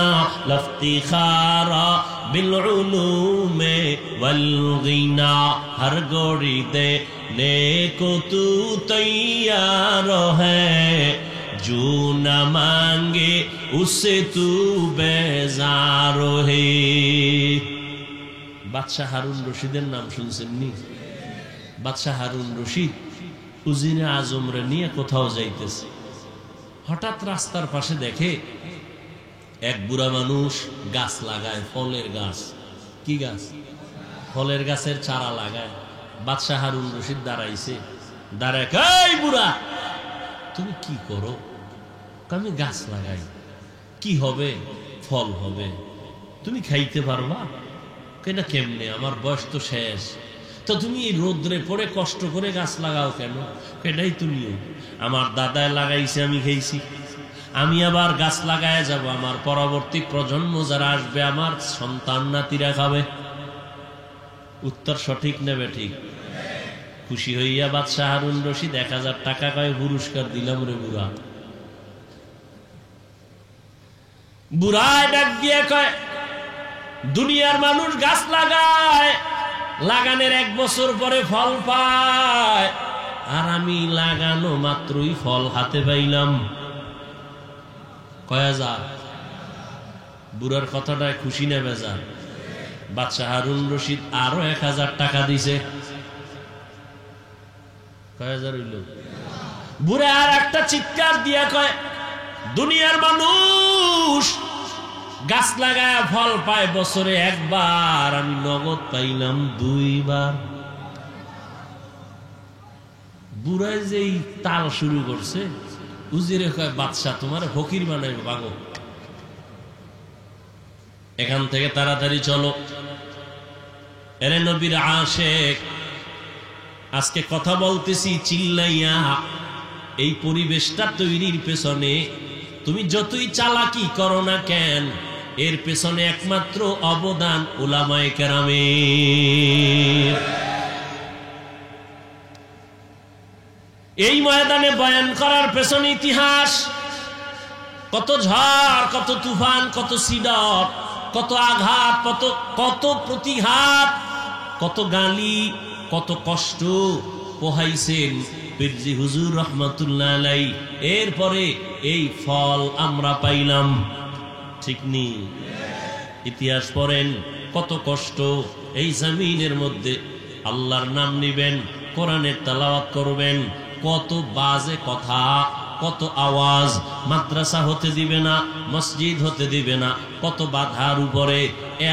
লফতিখারা বিল উলুমে ওয়াল গিনা। হর গোড়ি দে নেকো তু তৈয়ার হ্যায়, जो न मांगे उससे तू बेजार है। বাদশাহ হারুন রশিদের নাম শুনছেন নি? বাদশাহ হারুন রশিদ উজিরে আজমরে নিয়ে কোথাও যাইতেছে, হঠাৎ রাস্তার পাশে দেখে এক বুড়া মানুষ গাছ লাগায়, ফলের গাছ। কি গাছ? ফলের গাছের চারা লাগায়। বাদশাহ হারুন রশিদ দাঁড়াইছে, দাঁড়ায়, এই বুড়া তুমি কি করো? আমি গাছ লাগাই। কি হবে? ফল হবে। তুমি খাইতে পারবা? কেনা কেমনে? আমার বয়স তো শেষ। তো তুমি এই রোদ্রে পড়ে কষ্ট করে গাছ লাগাও কেন? এটাই তুমিও। আমার দাদায় লাগাইছে, আমি খাইছি। আমি আবার গাছ লাগায় যাব, আমার পরবর্তী প্রজন্ম যারা আসবে, আমার সন্তান নাতিরা খাবে। উত্তর সঠিক নেবে ঠিক? খুশি হইয়া বাদশাহ হারুন রশিদ 1000 টাকা কয় পুরস্কার দিলাম রে বুড়া। বুড়ায় ডাক দিয়ে কয়, দুনিয়ার মানুষ গাছ লাগায়, লাগানোর 1 বছর পরে ফল পায়, আর আমি লাগানো মাত্রই ফল হাতে পাইলাম। কয় হাজার? বুড়ার কথাটায় খুশি না বেজার? বাদশাহ হারুন রশিদ আরো 1000 টাকা দিছে। কয় হাজার হইল? বুড়া আর একটা চিৎকার দিয়া কয়, দুনিয়ার মানুষ গাছ লাগায় ফল পায় বছরে 1 বার, আমি নগদ পাইলাম 2 বার। বুড়ায় যেই তাল শুরু করছে, উজিরে কয়, বাদশাহ তোমার ফকির বানাইব, ভাগো এখান থেকে, তাড়াতাড়ি চলো। এরে নবীর আশেক, আজকে কথা বলতেছি চিল্লাইয়া। এই পরিবেশটা তৈরির পেছনে তুমি যতই চালাকি করো না কেন, এর পেছনে একমাত্র অবদান উলামায়ে কেরামের। এই ময়দানে বয়ান করার পেছনে ইতিহাস, কত ঝড়, কত তুফান, কত সিডট, কত আঘাত, কত প্রতিঘাত, কত গালি, কত কষ্ট পোহাইছেন পীরজি হুজুর রহমাতুল্লাহ আলাইহি। এরপরে এই ফল আমরা পাইলাম, ঠিক নি? ইতিহাস পড়েন, কত কষ্ট। এই জমিনের মধ্যে আল্লাহর নাম নিবেন, কোরআনের তেলাওয়াত করবেন, কত বাজে কথা, কত আওয়াজ, মাদ্রাসা হতে দিবে না, মসজিদ হতে দিবে না, কত বাধার উপরে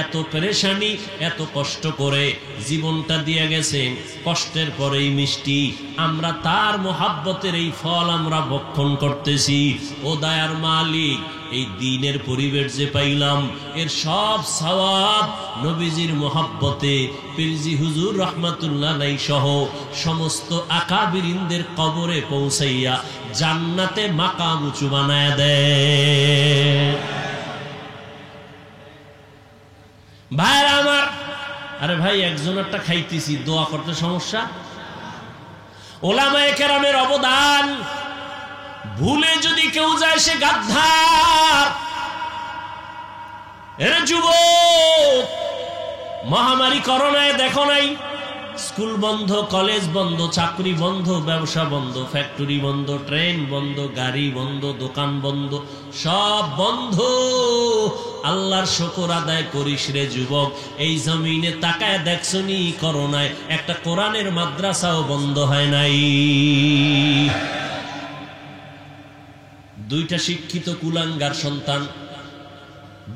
এত পেরেশানি, এত কষ্ট করে জীবনটা দিয়ে গেছেন। কষ্টের পরেই মিষ্টি, আমরা তার মোহাব্বতের এই ফল আমরা ভক্ষণ করতেছি। ও দয়ার মালিক, এই দ্বীনের পরিবেশ যে পাইলাম, এর সব সওয়াব নবীজির মোহাব্বতে পীরজি হুজুর রহমাতুল্লাহ আলাইহি সহ সমস্ত আকাবিরিনদের কবরে পৌঁছাইয়া জান্নাতে মাকাম উঁচু বানায় দেয়। ভাইরা আমার, আরে ভাই, একজনেরটা খাইতেছি, দোয়া করতে সমস্যা? উলামায়ে কেরামের অবদান ভুলে যদি কেউ যায়, সে গাদ্দার। এরে যুবক, মহামারী করোনায় দেখো নাই, স্কুল বন্ধ, কলেজ বন্ধ, চাকরি বন্ধ, ব্যবসা বন্ধ, ফ্যাক্টরি বন্ধ, ট্রেন বন্ধ, গাড়ি বন্ধ, দোকান বন্ধ, সব বন্ধ। আল্লাহর শুকর আদায় করিস রে যুবক। এই জমিনে তাকায় দেখছনি, করোনায় একটা কোরআনের মাদ্রাসাও বন্ধ হয় নাই। 2টা শিক্ষিত কুলাঙ্গার সন্তান,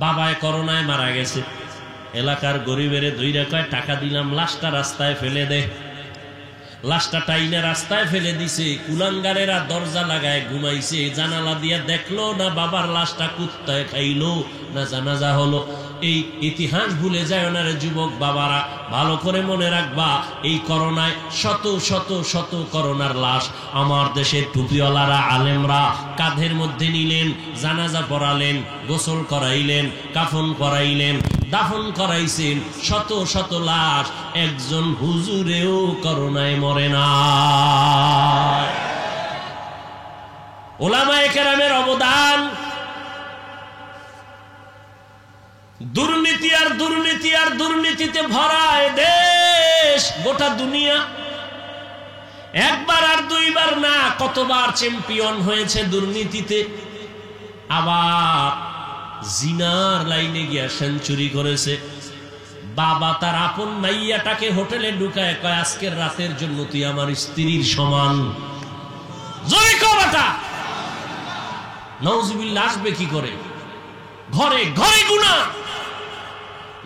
বাবায় করোনায় মারা গেছে। এলাকার গরিবেরে ধইরা কয়, টাকা দিলাম, লাশটা রাস্তায় ফেলে দে। লাশটা টাইনা রাস্তায় ফেলে দিছে। কুলাঙ্গারেরা দরজা লাগায় ঘুমাইছে, জানালা দিয়া দেখলো না বাবার লাশটা কুত্তায় খাইলো না জানাজা হলো। এই ইতিহাস ভুলে যায় না রে যুবক বাবারা, ভালো করে মনে রাখবা। এই করোনায় শত শত শত করোনার লাশ আমার দেশের টুপিওয়ালারা, আলেমরা কাঁধের মধ্যে নিলেন, জানাজা পড়ালেন, গোসল করাইলেন, কাফন করাইলেন, দাফন করাইছেন। শত শত লাশ, একজন হুজুরেও করোনায় মরে না। উলামায়ে কেরামের অবদান। দুর্নীতি আর দুর্নীতি আর দুর্নীতিতে ভরায় দেশ, গোটা দুনিয়া। 1 বার আর 2 বার না, কতবার চ্যাম্পিয়ন হয়েছে দুর্নীতিতে। আবার জিনার লাইনে গিয়া সেঞ্চুরি করেছে। বাবা তার আপন মাইয়াটাকে হোটেলে ঢুকায় কয়, আজকের রাতের জন্য তুই আমার স্ত্রীর সমান। জয় কবাটা নাউজুবিল্লাহ। আসবে কি করে? ঘরে ঘরে গুনাহ,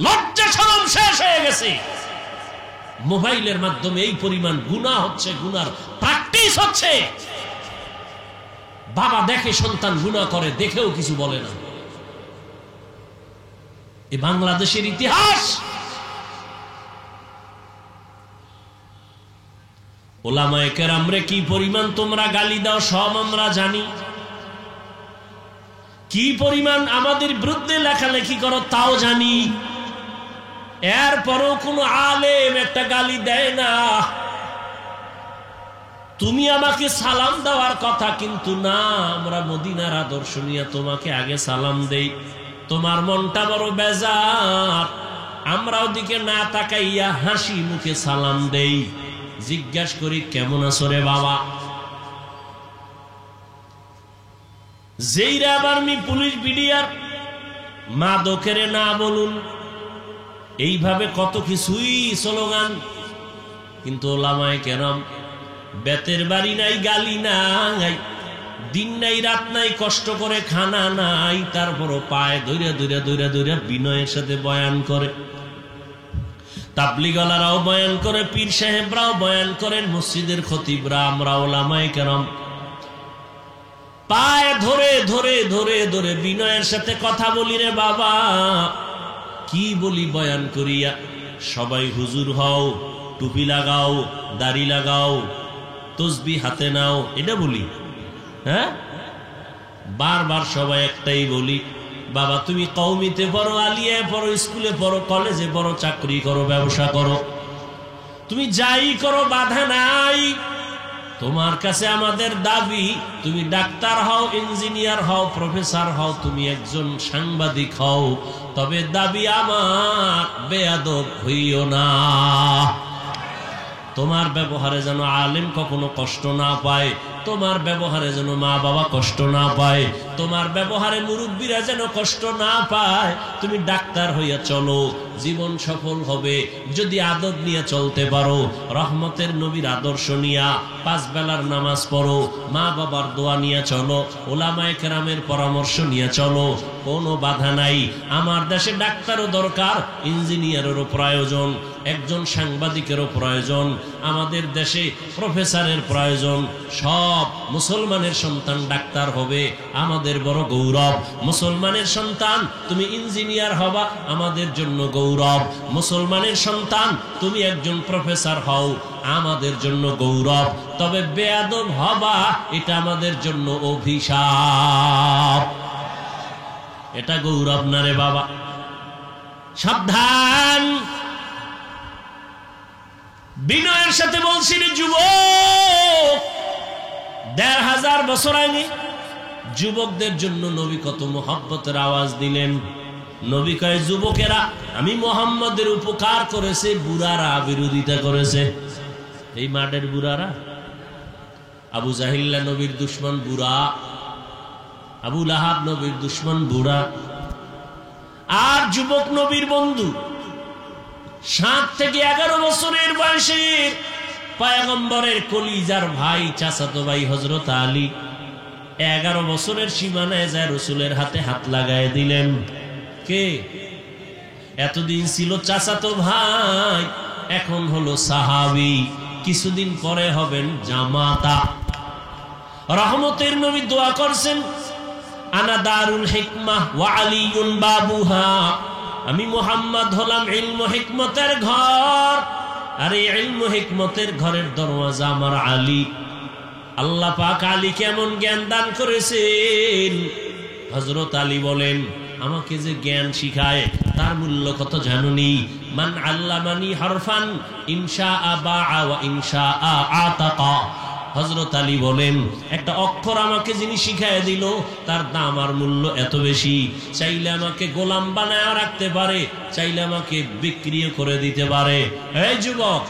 লজ্জা শরম শেষ হয়ে গেছে। মোবাইলের মাধ্যমে এই পরিমাণ গুনাহ হচ্ছে, গুনার প্র্যাকটিস হচ্ছে। বাবা দেখে সন্তান গুনাহ করে, দেখেও কিছু বলে না। এই বাংলাদেশের ইতিহাস। ওলামায়ে কেরামরে কি পরিমাণ তোমরা গালি দাও সব আমরা জানি, কি পরিমাণ আমাদের বিরুদ্ধে লেখালেখি করো তাও জানি। এরপরও কোন আলেম একটা গালি দেয় না। তুমি আমাকে সালাম দেওয়ার কথা, কিন্তু না, আমরা মদিনার আদর্শ নিয়ে তোমাকে আগে সালাম দেই। তোমার মনটা বড় বেজার, আমরা ওদিকে না তাকাইয়া হাসি মুখে সালাম দেই। জিজ্ঞাসা করি কেমন আছো রে বাবা? যেইরা আবার পুলিশ বিডিআর মাদকের না বলুন, এইভাবে কত কিছুই স্লোগান। কিন্তু ওলামায়ে কেরাম বেতের বাড়ি নাই, গালি নাই, দিন নাই রাত নাই, কষ্ট করে খানা নাই, তারপরও পায়ে ধরে ধরে ধরে ধরে বিনয়ের সাথে বয়ান করে। তাবলিগওয়ালারাও বয়ান করে, পীর সাহেবরাও বয়ান করেন, মসজিদের খতিবরা, আমরা ওলামায়ে কেরাম পায়ে ধরে ধরে ধরে ধরে বিনয়ের সাথে কথা বলি রে বাবা। কি বলি বয়ান করিয়া? সবাই হুজুর হও, টুপি লাগাও, দাড়ি লাগাও, তসবিহ হাতে নাও, এটা বলি। হ্যাঁ, বারবার সবাই একটাই বলি, বাবা তুমি কওমিতে পড়ো, আলিয়ায় পড়ো, স্কুলে পড়ো, কলেজে পড়ো, চাকরি করো, ব্যবসা করো, তুমি যাই করো বাধা নাই। তোমার কাছে আমাদের দাবি তুমি ডাক্তার হও, ইঞ্জিনিয়ার হও, প্রফেসর হও, তুমি একজন সাংবাদিক হও, তবে দাবি আমার বেয়াদব হইও না। তোমার ব্যবহারে যেন আলেম কখনো কষ্ট না পায়, তোমার ব্যবহারে যেন মা বাবা কষ্ট না পায়, তোমার ব্যবহারে মুরব্বীরা যেন কষ্ট না পায়। তুমি ডাক্তার হইয়া চলো, জীবন সফল হবে যদি আদব নিয়ে চলতে পারো। রহমতের নবীর আদর্শ নিয়া 5 বেলার নামাজ পড়ো, মা বাবার দোয়া নিয়ে চলো, ওলামায়ে কেরামের পরামর্শ নিয়ে চলো, কোনো বাধা নাই। আমার দেশে ডাক্তারও দরকার, ইঞ্জিনিয়ারেরও প্রয়োজন, একজন সাংবাদিকেরও প্রয়োজন, আমাদের দেশে প্রফেসরের প্রয়োজন। সব মুসলমানের সন্তান ডাক্তার হবে, আমাদের বড় গৌরব। মুসলমানের সন্তান তুমি ইঞ্জিনিয়ার হবা, আমাদের জন্য গৌরব। মুসলমানের সন্তান তুমি একজন প্রফেসর হও, আমাদের জন্য গৌরব। তবে বেয়াদব হবা, এটা আমাদের জন্য অভিশাপ। এটা গৌরব না রে বাবা, সাবধান। বিনয়ের সাথে বলছি রে যুবক, 1500 বছর আগে যুবকদের জন্য নবী কত মোহাব্বতের আওয়াজ দিলেন। নবী কয়, যুবকেরা আমি মুহাম্মদের উপকার করেছে, বুড়ারা বিরোধিতা করেছে। এই মাঠের বুড়ারা, আবু জাহিল্লা নবীর দুশ্মন বুড়া, আবু লাহাব নবীর দুশ্মন বুড়া, আর যুবক নবীর বন্ধু 7 থেকে 11 বছরের বয়সের পয়গম্বরের কলিজার ভাই, চাচাতো ভাই হযরত আলী 11 বছরের সীমানায় যায় রাসূলের হাতে হাত লাগায় দিলেন। কে? এতদিন ছিল চাচাতো ভাই, এখন হলো সাহাবী, কিছুদিন পরে হবেন জামাতা। রহমতের নবী দোয়া করছেন, আনা দারুল হিকমাহ ওয়া আলীউন বাবুহা, আমি মুহাম্মদ হলাম ইলম হিকমতের ঘর, আর এই ইলম হিকমতের ঘরের দরওয়াজা আমার আলী। আল্লাহ পাক আলী কেমন জ্ঞান দান করেছেন। হযরত আলী বলেন, আমাকে যে জ্ঞান শিখায় তার মূল্য কত জানুনি? মান আল্লামানি হরফান ইনশাআ বাআ ওয়া ইনশাআ আতাকা। হযরত আলী বলেন, একটা অক্ষর আমাকে যিনি শিখায় দিল তার দাম আর মূল্য এত বেশি। চাইলে আমাকে গোলাম বানায় রাখতে পারে, চাইলে আমাকে বিক্রিও করে দিতে পারে। এই যুবক,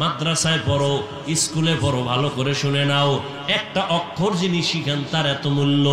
মাদ্রাসায় পড়ো, স্কুলে পড়ো, ভালো করে শুনে নাও, একটা অক্ষর যিনি শিখান তার এত মূল্য।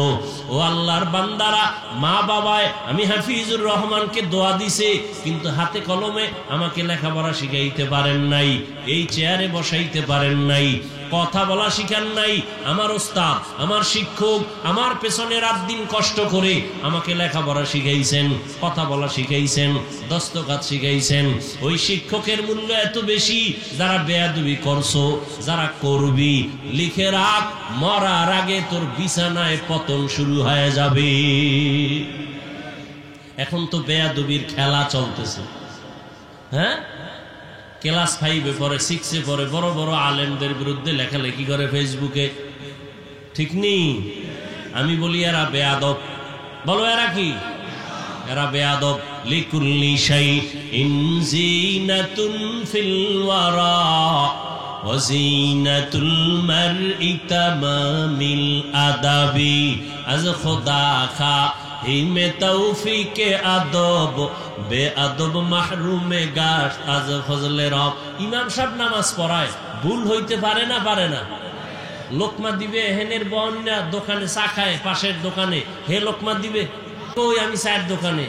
ও আল্লাহর বান্দারা, মা বাবায় আমি হাফিজুর রহমানকে দোয়া দিছে, কিন্তু হাতে কলমে আমাকে লেখাপড়া শিখাইতে পারেন নাই, এই চেয়ারে বসাইতে পারেন নাই। কথা বলা শিখান নাই। আমার ওস্তাদ, আমার শিক্ষক আমার পেছনে রাত দিন কষ্ট করে আমাকে লেখাপড়া শিখাইছেন, কথা বলা শিখাইছেন, দস্তখত শিখাইছেন। ওই শিক্ষকের মূল্য এত বেশি যারা বেয়াদবি করছো, যারা করবি, লিখে রাখ, মরার আগে তোর বিছানায় পতন শুরু হয়ে যাবে। এখন তো বেয়াদবির খেলা চলতেছে। হ্যাঁ, ক্লাস 5-এ পড়ে, 6-এ পড়ে, বড় বড় আলেমদের বিরুদ্ধে লেখালেখি করে ফেসবুকে, ঠিক নেই? আমি বলি এরা বেয়াদব। বলো এরা কি? এরা বেয়াদব। লিকুল্লি শাইইন যিনাতুন ফিল ওয়ারা ওয়া যিনাতুল মারই তামামিল আদাবি। আজ খোদা খা হিমে তৌফিকে আদব, বেআদব মাহরুমে গাশ আজ ফজলে রব। ইমাম সাহেব নামাজ পড়ায়, ভুল হইতে পারে না? পারে না? লোকমা দিবে, হেনের বন্যা দোকানে চা খায়, পাশের দোকানে, হে লোকমা দিবে, কই আমি চায়ের দোকানে।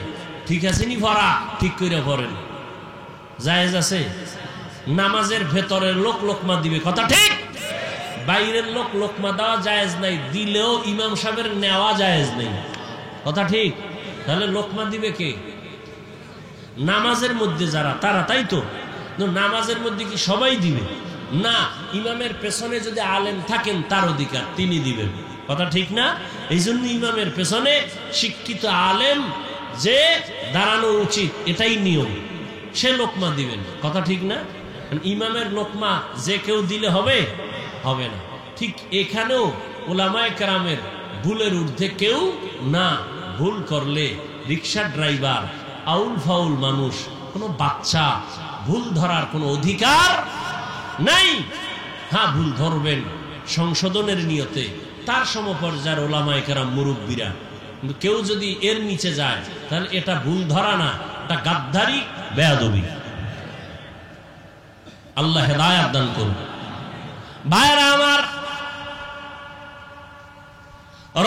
ঠিক আছে নি পড়া? ঠিক করে পড়েন, জায়েজ আছে? নামাজের ভেতরের লোক লোকমা দিবে, কথা ঠিক। বাইরের লোক লোকমা দেওয়া জায়েজ নাই, দিলেও ইমাম সাহেবের নেওয়া জায়েজ নেই, কথা ঠিক। তাহলে লোকমা দিবে কে? নামাজের মধ্যে যারা, তারা, তাই তো? নামাজের মধ্যে কি সবাই দিবে? না, ইমামের পেছনে যদি আলেম থাকেন তার অধিকার, তিনি দিবেন, কথা ঠিক না? এই জন্য ইমামের পেছনে শিক্ষিত আলেম যে দাঁড়ানো উচিত, এটাই নিয়ম, সে লোকমা দিবেন, কথা ঠিক না? ইমামের লোকমা যে কেউ দিলে হবে? হবে না। ঠিক এখানেও উলামায়ে কেরামের ভুলের ঊর্ধ্বে কেউ না। ভুল করলে রিক্সা ড্রাইভার, আউল ফাউল মানুষ, কোনো বাচ্চা ভুল ধরার কোনো অধিকার নাই। হ্যাঁ, ভুল ধরবেন সংশোধনের নিয়তে, তার সমপর্যায়ের ওলামায়ে কেরাম মুরব্বীরা। কিন্তু কেউ যদি এর নিচে যায় তাহলে এটা ভুল ধরা না, এটা গাদ্দারি, বেয়াদবি। আল্লাহ হেদায়েত দান করুন। ভাইরা আমার,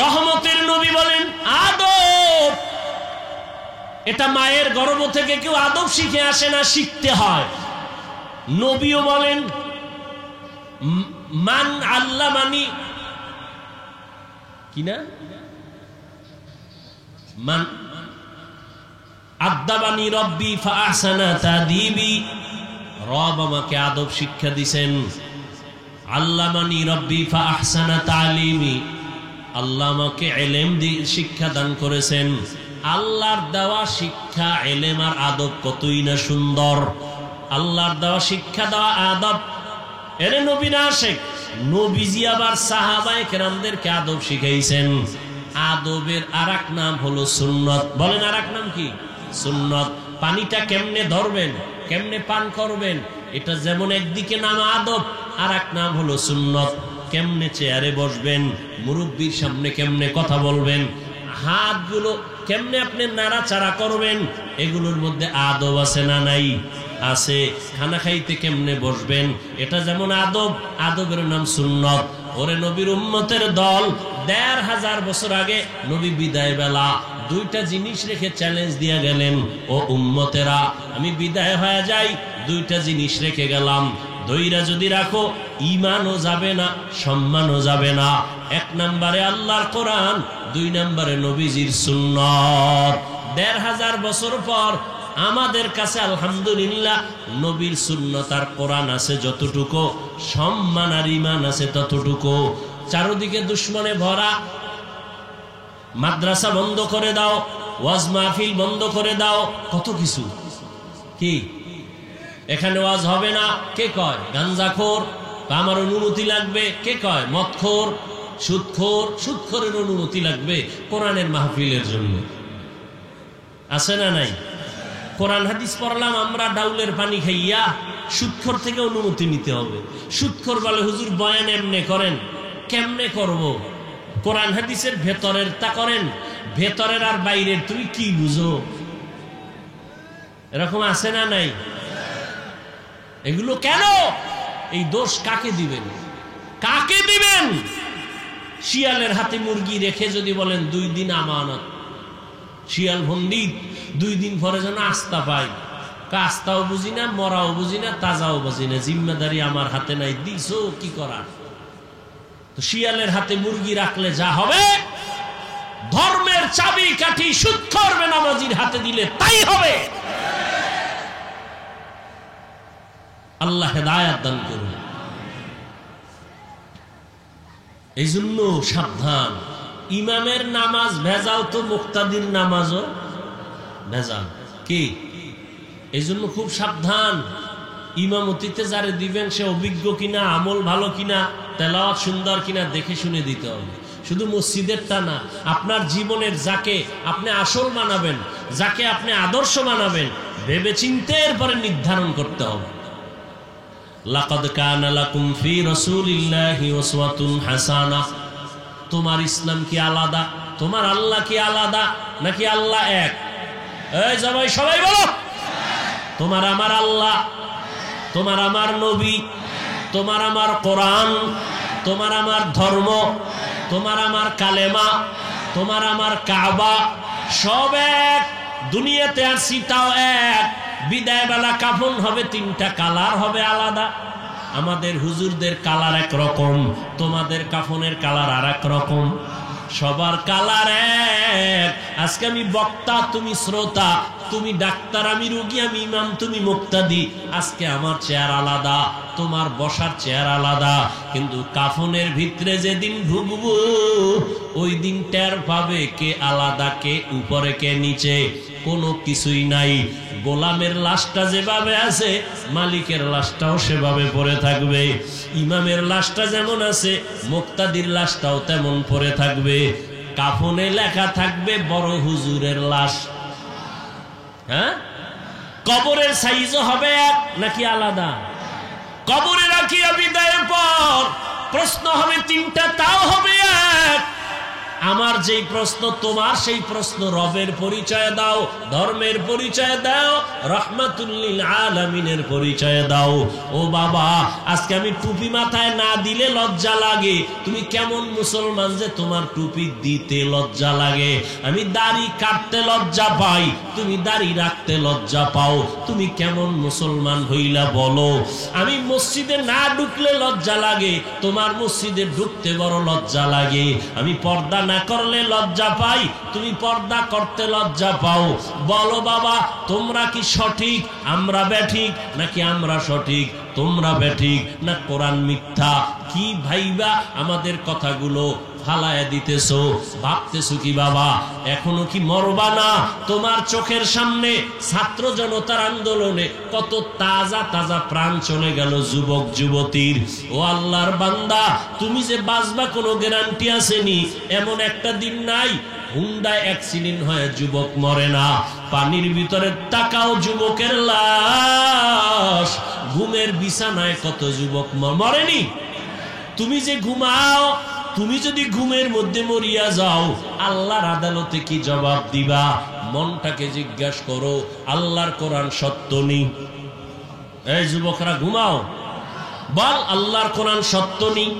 রহমতের নবী বলেন আদব, এটা মায়ের গর্ভ থেকে কেউ আদব শিখে আসে না, শিখতে হয়। নবীও বলেন মান আল্লামানি, কি না, মান আদাবানি রব্বি ফাআহসানা তাদিবি। রব আমাকে আদব শিক্ষা দিয়েছেন। আল্লামানি রব্বি ফাআহসানা তালিমি, আল্লাহ আমাকে ইলম শিক্ষা দান করেছেন। আল্লাহর দেওয়া শিক্ষা, ইলম আর আদব কতই না সুন্দর। আল্লাহর দেওয়া শিক্ষা, দেওয়া আদব, এর নবী না শেখ। নবীজি আবার সাহাবায়ে কেরামদেরকে আদব শিখাইছেন। আদবের আরেক নাম হলো সুন্নত। বলেন আরেক নাম কি? সুন্নত। পানিটা কেমনে ধরবেন, কেমনে পান করবেন, এটা যেমন একদিকে নাম আদব, আর এক নাম হলো সুন্নত। কেমনে চেয়ারে বসবেন, মুরব্বীর সামনে কেমনে কথা বলবেন, হাতগুলো কেমনে আপনি নাড়াচাড়া করবেন, এগুলোর মধ্যে আদব আছে না নাই? আছে। খানা খাইতে কেমনে বসবেন, এটা যেমন আদব, আদবের নাম সুন্নত। ওরে নবীর উম্মতের দল, ১৫০০ বছর আগে নবী বিদায় বেলা দুইটা জিনিস রেখে চ্যালেঞ্জ দিয়ে গেলেন, ও উম্মতেরা আমি বিদায় হয়ে যাই, দুইটা জিনিস রেখে গেলাম, ধৈরা যদি রাখো ঈমানও যাবে না, সম্মানও যাবে না। ১ নম্বরে আল্লাহর কোরআন, ২ নম্বরে নবীজির সুন্নাত। ১৫০০ বছর পর আমাদের কাছে আলহামদুলিল্লাহ নবীর সুন্নাত আর কোরআন আছে যতটুকু, সম্মান আর ঈমান আছে ততটুকু। চারদিকে দুশ্মনে ভরা, মাদ্রাসা বন্ধ করে দাও, ওয়াজ মাহফিল বন্ধ করে দাও, কত কিছু। কি এখানে ওয়াজ হবে না? কে কয়? গাঞ্জাখোর, আমার অনুমতি লাগবে। কে কয়? মদখোর, সুদখোর, সুদখোরের অনুমতি লাগবে কোরআনের মাহফিলের জন্য। আছে না নাই? কোরআন হাদিস পড়লাম আমরা ডাউলের পানি খাইয়া, সুদখোর থেকে অনুমতি নিতে হবে। সুদখোর বলে হুজুর বয়ান এমনে করেন, কেমনে করব? কোরআন হাদিসের ভেতরের তা করেন, ভেতরের আর বাইরের তুমি কি বুঝো? এরকম আছে না নাই? এগুলো কেন? এই দোষ কাকে দিবেন? কাকে দিবেন? শিয়ালের হাতে মুরগি রেখে যদি বলেন 2 দিন আমানত, শিয়াল পণ্ডিত 2 দিন পরে যেন আস্থা পায়, আস্তাও বুঝি না, মরাও বুঝি না, তাজাও বুঝি না, জিম্মেদারি আমার হাতে নাই, দিছো কি করার? তো শিয়ালের হাতে মুরগি রাখলে যা হবে, ধর্মের চাবি কাঠি সুদখোর বেনামাজির হাতে দিলে তাই হবে। আল্লাহ হেদায়েত দান করুন। এই জন্য সাবধান, ইমামের নামাজ ভেজাল তো মুক্তাদির নামাজও ভেজাল কি। এই জন্য খুব সাবধান, ইমামতিতে যারে দিবেন সে অভিজ্ঞ কিনা, আমল ভালো কিনা, তেলাওয়াত সুন্দর কিনা দেখে শুনে দিতে হবে। শুধু মসজিদেরটা না, আপনার জীবনের যাকে আপনি আসল মানাবেন, যাকে আপনি আদর্শ মানাবেন, ভেবে চিন্তে এরপরে নির্ধারণ করতে হবে। লাকাদ কানা লাকুম ফি রাসূলিল্লাহি উসওয়াতুন হাসানাহ। তোমার ইসলাম কি আলাদা? তোমার আল্লাহ কি আলাদা নাকি আল্লাহ এক? এই সবাই বলো, তোমার আমার আল্লাহ, তোমার আমার নবী, তোমার আমার কোরআন, তোমার আমার ধর্ম, তোমার আমার কালেমা, তোমার আমার কাবা, সব এক। দুনিয়াতে আসছি তাও এক। বিদায় বেলা কাফন হবে, তিনটা কালার হবে আলাদা। আমাদের হুজুরদের কালার এক রকম, তোমাদের কাফনের কালার আর এক রকম, সবার কালার এক। আজকে আমি বক্তা, তুমি শ্রোতা, তুমি ডাক্তার, আমি রোগী, আমি ইমাম, তুমি মুক্তাদি। আজকে আমার চেয়ার আলাদা, তোমার বসার চেয়ার আলাদা, কিন্তু কাফনের ভিতরে যেদিন ঢুকবো ওই দিন টের পাবে কে আলাদা, কে উপরে কে নিচে, কোনো কিছুই নাই। গোলামের লাশটা যেভাবে আছে, মালিকের লাশটাও সেভাবে পড়ে থাকবে। ইমামের লাশটা যেমন আছে, মুক্তাদির লাশটাও তেমন পড়ে থাকবে। কাফনে লেখা থাকবে বড় হুজুরের লাশ। হ্যাঁ, কবরের সাইজও হবে এক নাকি আলাদা? কবরে রাখিয়া বিদায়ের পর প্রশ্ন হবে তিনটা, তাও হবে এক। আমার যেই প্রশ্ন, তোমার সেই প্রশ্ন। রবের পরিচয় দাও, ধর্মের পরিচয় দাও, রাহমাতুল লিল আলামিনের পরিচয় দাও। ও বাবা, আজকে আমি টুপি মাথায় না দিলে লজ্জা লাগে। তুমি কেমন মুসলমান যে তোমার টুপি দিতে লজ্জা লাগে? আমি দাড়ি কাটতে লজ্জা পাই, তুমি দাড়ি রাখতে লজ্জা পাও। তুমি কেমন মুসলমান হইলা বলো? আমি মসজিদে না ঢুকলে লজ্জা লাগে, তোমার মসজিদে ঢুকতে বড় লজ্জা লাগে। আমি পর্দা না করলে লজ্জা পাই, তুমি পর্দা করতে লজ্জা পাও। বলো বাবা, তোমরা কি সঠিক, আমরা বেঠিক, নাকি আমরা সঠিক তোমরা বেঠিক, না কোরআন মিথ্যা? কি ভাইবা আমাদের কথাগুলো ফালায়া দিতেছো? ভাবতেছো কি বাবা এখনো কি মরবা না? তোমার চোখের সামনে ছাত্র জনতার আন্দোলনে কত তাজা তাজা প্রাণ চলে গেল যুবক যুবতীর। ও আল্লাহর বান্দা, তুমি যে বাঁচবা কোনো গ্যারান্টি আসেনি। এমন একটা দিন নাই হুন্ডায় অ্যাক্সিডেন্ট হয়ে যুবক মরে না। পানির ভিতরে তাকাও, যুবকের লাশ। ঘুমের বিছানায় কত যুবক মরেনি? তুমি যে ঘুমাও, তুমি যদি ঘুমের মধ্যে মরিয়া যাও, আল্লাহর আদালতে কি জবাব দিবা? মনটাকে জিজ্ঞাসা করো, আল্লাহর কোরআন সত্য নেই? এই যুবকরা ঘুমাও, বল আল্লাহর কোরআন সত্য নেই?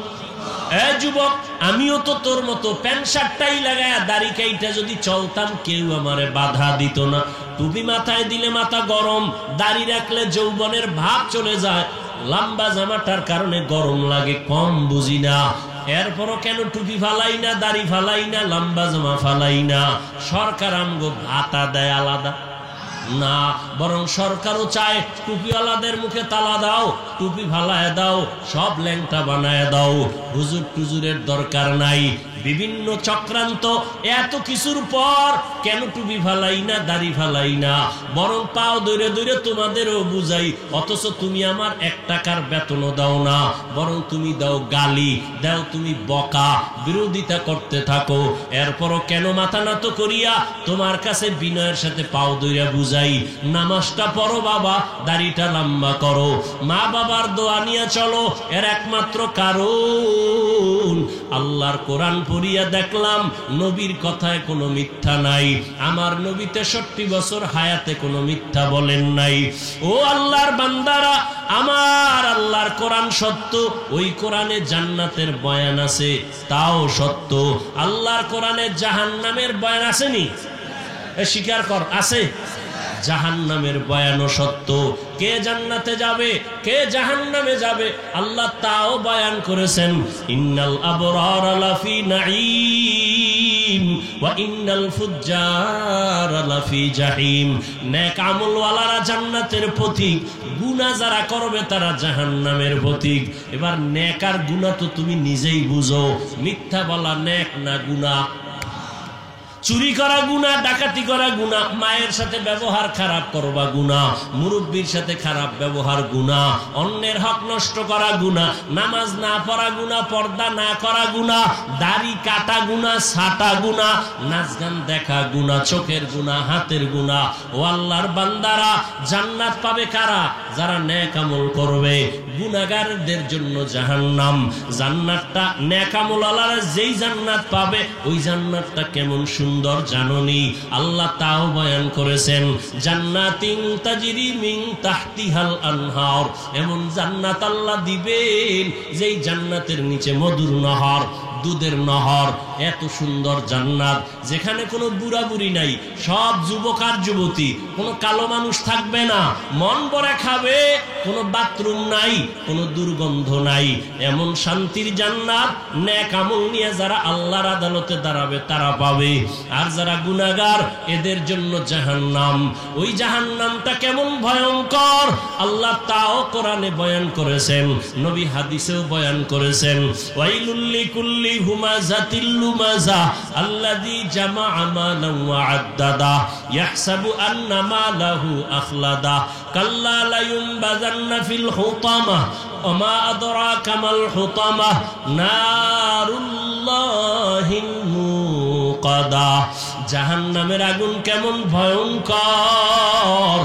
এই যুবক, আমিও তো তোর মতো প্যান্ট শার্টটাই লাগায়া দাড়ি কাইটা যদি চলতাম, কেউ আমারে বাধা দিত না। টুপি মাথায় দিলে মাথা গরম, দাড়ি রাখলে যৌবনের ভাব চলে যায়, লম্বা জামাটার কারণে গরম লাগে, কম বুঝি না। এরপরও কেন টুপি ফালাই না, দাড়ি ফালাই না, লম্বা জামা ফালাই না? সরকার আমগো ভাতা দেয় আলাদা না, বরং সরকারও চায় টুপিওয়ালাদের মুখে তালা দাও, টুপি ফালায় দাও, সব ল্যাংটা বানায় দাও। হুজুর টুজুরের দরকার নাই। বিভিন্ন চক্রান্ত, এত কিছুর পর কেন টুপি ফালাই না, দাড়ি ফালাই না? বরং পাও দৌড়ে দৌড়ে তোমাদেরও বুঝাই, অথচ তুমি আমার 1 টাকার বেতনও দাও না, বরং তুমি দাও গালি, দাও তুমি বকা, বিরোধিতা করতে থাকো। এরপরও কেন মাথা নত করিয়া তোমার কাছে বিনয়ের সাথে পাও দৌড়ে বুঝাই, নামাজটা পড়ো বাবা, দাড়িটা লম্বা করো, মা বাবার দোয়া নিয়ে চলো। এর একমাত্র কারণ আল্লাহর কোরআন পড়িয়া দেখলাম নবীর কথায় কোনো মিথ্যা নাই। আমার নবী 63 বছর হায়াতে কোনো মিথ্যা বলেন নাই। ও আল্লাহর বান্দারা, আমার আল্লাহর কোরআন সত্য। ওই কোরআনে জান্নাতের বয়ান আছে, তাও সত্য। আল্লাহর কোরআনে জাহান্নামের বয়ান আসেনি? স্বীকার কর, আছে? জাহান্নামের বয়ানও সত্য। কে জান্নাতে যাবে কে জাহান্নামে যাবে আল্লাহ তাও বয়ান করেছেন। ইন্নাল আবরারা লাফি নাঈম ওয়া ইন্নাল ফুজ্জারা লাফি জাহিম। নেক আমলওয়ালারা জান্নাতের পথিক, গুনাহ যারা করবে তারা জাহান্নামের পথিক। এবার নেক আর গুনাহ তো তুমি নিজেই বুঝো, মিথ্যা বলা নেক না গুনাহ? চুরি করা গুনাহ, ডাকাতি করা গুনাহ, মায়ের সাথে ব্যবহার খারাপ করবা গুনাহ, মুরব্বীর সাথে খারাপ ব্যবহার গুনাহ, অন্যের হক নষ্ট করা গুনাহ, নামাজ না পড়া গুনাহ, পর্দা না করা গুনাহ, দাড়ি কাটা গুনাহ, ছাটা গুনাহ, নাচ গান দেখা গুনাহ, চোখের গুনাহ, হাতের গুনাহ। ও আল্লাহর বান্দারা, জান্নাত পাবে কারা? যারা নেক আমল করবে। গুনাহগারদের জন্য জাহান্নাম। জান্নাতটা নেক আমলওয়ালারা যেই জান্নাত পাবে, ওই জান্নাতটা কেমন সুন্দর জাননি? আল্লাহ তাও বয়ান করেছেন, জান্নাতিন তাজরি মিন তাহতিহাল আনহার। এমন জান্নাত আল্লাহ দিবেন যেই জান্নাতের নিচে মধুর নহর, দুধের নহর। এত সুন্দর জান্নাত যেখানে কোনো বুড়া বুড়ি নাই, সব যুবক আর যুবতী, কোনো কালো মানুষ থাকবে না, মন ভরে খাবে, কোনো বাথরুম নাই, কোনো দুর্গন্ধ নাই। এমন শান্তির জান্নাত নেক আমল নিয়ে যারা আল্লাহর আদালতে দাঁড়াবে তারা পাবে। আর যারা গুনাহগার এদের জন্য জাহান্নাম। ওই জাহান্নামটা কেমন ভয়ঙ্কর আল্লাহ তাও কোরআনে বয়ান করেছেন, নবী হাদিসেও বয়ান করেছেন। ওয়াইলুল লিকুল্লি হুমাযাতিল লুমাযা আল্লাযী জামাআ মালান ওয়া আদ্দাদা ইয়াহসাবু আন্না মালাহু আখলাদা কাল্লা লা ইউনবাযান্না ফিল হুতামা ওয়া মা আদরাকা মাল হুতামা নারুল্লাহিল মুকাদা। জাহান্নামের আগুন কেমন ভয়ঙ্কর!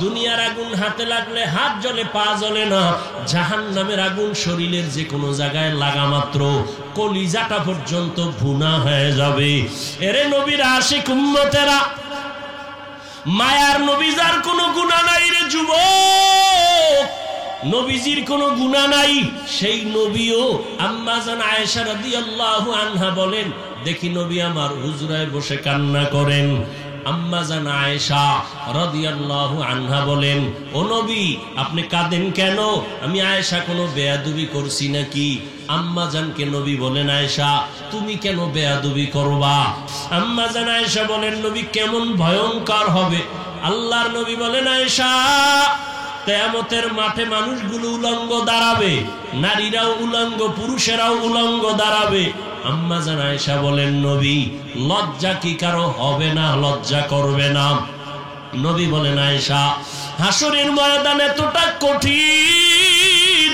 দুনিয়ার আগুন হাতে লাগলে হাত জ্বলে, পা জ্বলে না। জাহান্নামের আগুন শরীরের যে কোনো জায়গায় লাগা মাত্র কলিজাটা পর্যন্ত ভুনা হয়ে যাবে। এরে নবীর আশিক উম্মতেরা, মায়ার নবী যার কোনো গুনাহ নাই রে যুবক, নবীজির কোনো গুনাহ নাই, সেই নবীও আম্মা জান আয়েশা রাদিয়াল্লাহু আনহা বলেন, দেখি নবী আমার হুজরায় বসে কান্না করেন। আম্মা জান আয়েশা রাদিয়াল্লাহু আনহা বলেন, ও নবী আপনি কাঁদেন কেন? আমি আয়েশা কোনো বেয়াদবি করছি নাকি? আম্মা জানকে নবী বলেন, আয়েশা তুমি কেন বেয়াদবি করবা? আম্মা জান আয়েশা বলেন, নবী কেমন ভয়ঙ্কর হবে? আল্লাহর নবী বলেন, আয়েশা কিয়ামতের মাঠে মানুষগুলো উলঙ্গ দাঁড়াবে, নারীরাও উলঙ্গ, পুরুষেরাও উলঙ্গ দাঁড়াবে। আম্মা জান আয়েশা বলেন, নবী লজ্জা কি কারো হবে না? লজ্জা করবে না? নবী বলেন, আয়েশা হাসরের ময়দান এতটা কঠিন,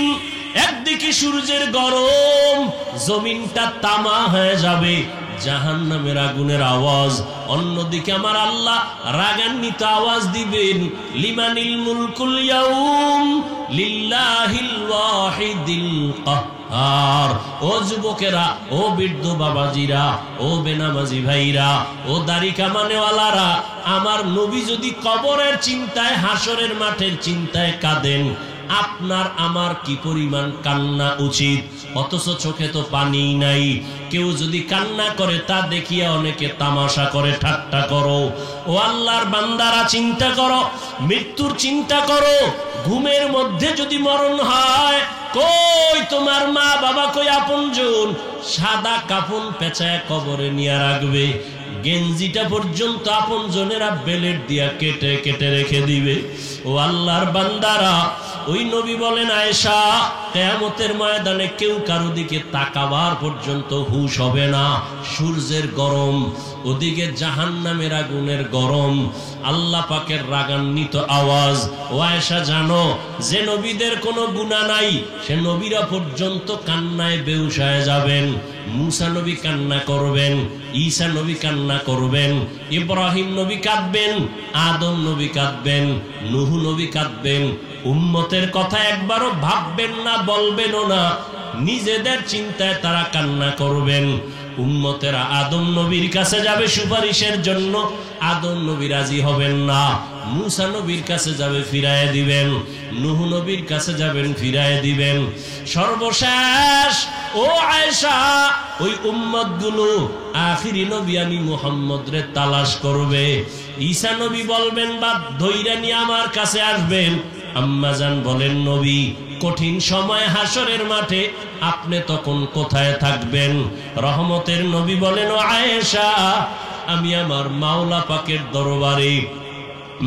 একদিকে সূর্যের গরম, জমিনটা তামা হয়ে যাবে, জাহান্নামের আগুনের আওয়াজ, অন্যদিকে আমার আল্লাহ রাগান্বিত আওয়াজ দিবেন, লিমানিল মুলকুল ইয়াউম লিল্লাহিল ওয়াহিদিল কাহ্হার। ও যুবকেরা, ও বৃদ্ধ বাবাজিরা, ও বেনামাজি ভাইরা, ও দাড়ি কামানেওয়ালারা, আমার নবী যদি কবরের চিন্তায়, হাসরের মাঠের চিন্তায় কাঁদেন, আপনার আমার কি পরিমাণ কান্না উচিত? অথচ চোখে তো পানি নাই। কেউ যদি কান্না করে তা দেখিয়া অনেকে তামাশা করে, ঠাট্টা করো। ও আল্লাহর বান্দারা, চিন্তা করো, মৃত্যুর চিন্তা করো। ঘুমের মধ্যে যদি মরণ হয়, কই তোমার মা বাবা, কই আপনজন? সাদা কাফন পেঁচায় কবরে নিয়ে রাখবে, গেঞ্জিটা পর্যন্ত আপনজনেরা বেলেট দিয়া কেটে কেটে রেখে দিবে। ও আল্লাহর বান্দারা, ওই নবী বলেন, আয়েশা কিয়ামতের ময়দানে কেউ কারো দিকে তাকাবার পর্যন্ত হুঁশ হবে না। সূর্যের গরম, ওদিকে জাহান্নামের আগুনের গরম, আল্লাহ পাকের রাগান্বিত আওয়াজ। ও আয়েশা জানো, যে নবীদের কোনো গুনাহ নাই সে নবীরা পর্যন্ত কান্নায় বেহুশ হয়ে যাবেন। মুসা নবী কান্না করবেন, ঈসা নবী কান্না করবেন, ইব্রাহিম নবী কাঁদবেন, আদম নবী কাঁদবেন, নূহ নবী কাঁদবেন। উম্মতের কথা একবারও ভাববেন না, বলবেনও না, নিজেদের চিন্তায় তারা কান্না করবেন। উম্মতেরা আদম নবীর কাছে যাবে সুপারিশের জন্য, আদম নবী রাজি হবেন না। মুসা নবীর কাছে যাবে, ফিরায় দিবেন। নূহ নবীর কাছে যাবেন, ফিরায় দিবেন। সর্বশেষ ও আয়েশা, ওই উম্মতগুলো আখিরি নবী আমি মুহাম্মদ রে তালাশ করবে। ঈসা নবী বলবেন বা ধৈর্য নিয়ে আমার কাছে আসবেন। আম্মা জান বলেন, নবী কঠিন সময় হাসরের মাঠে আপনি তখন কোথায় থাকবেন? রহমতের নবী বলেন, ও আয়েশা, আমি আমার মাওলা পাকের দরবারে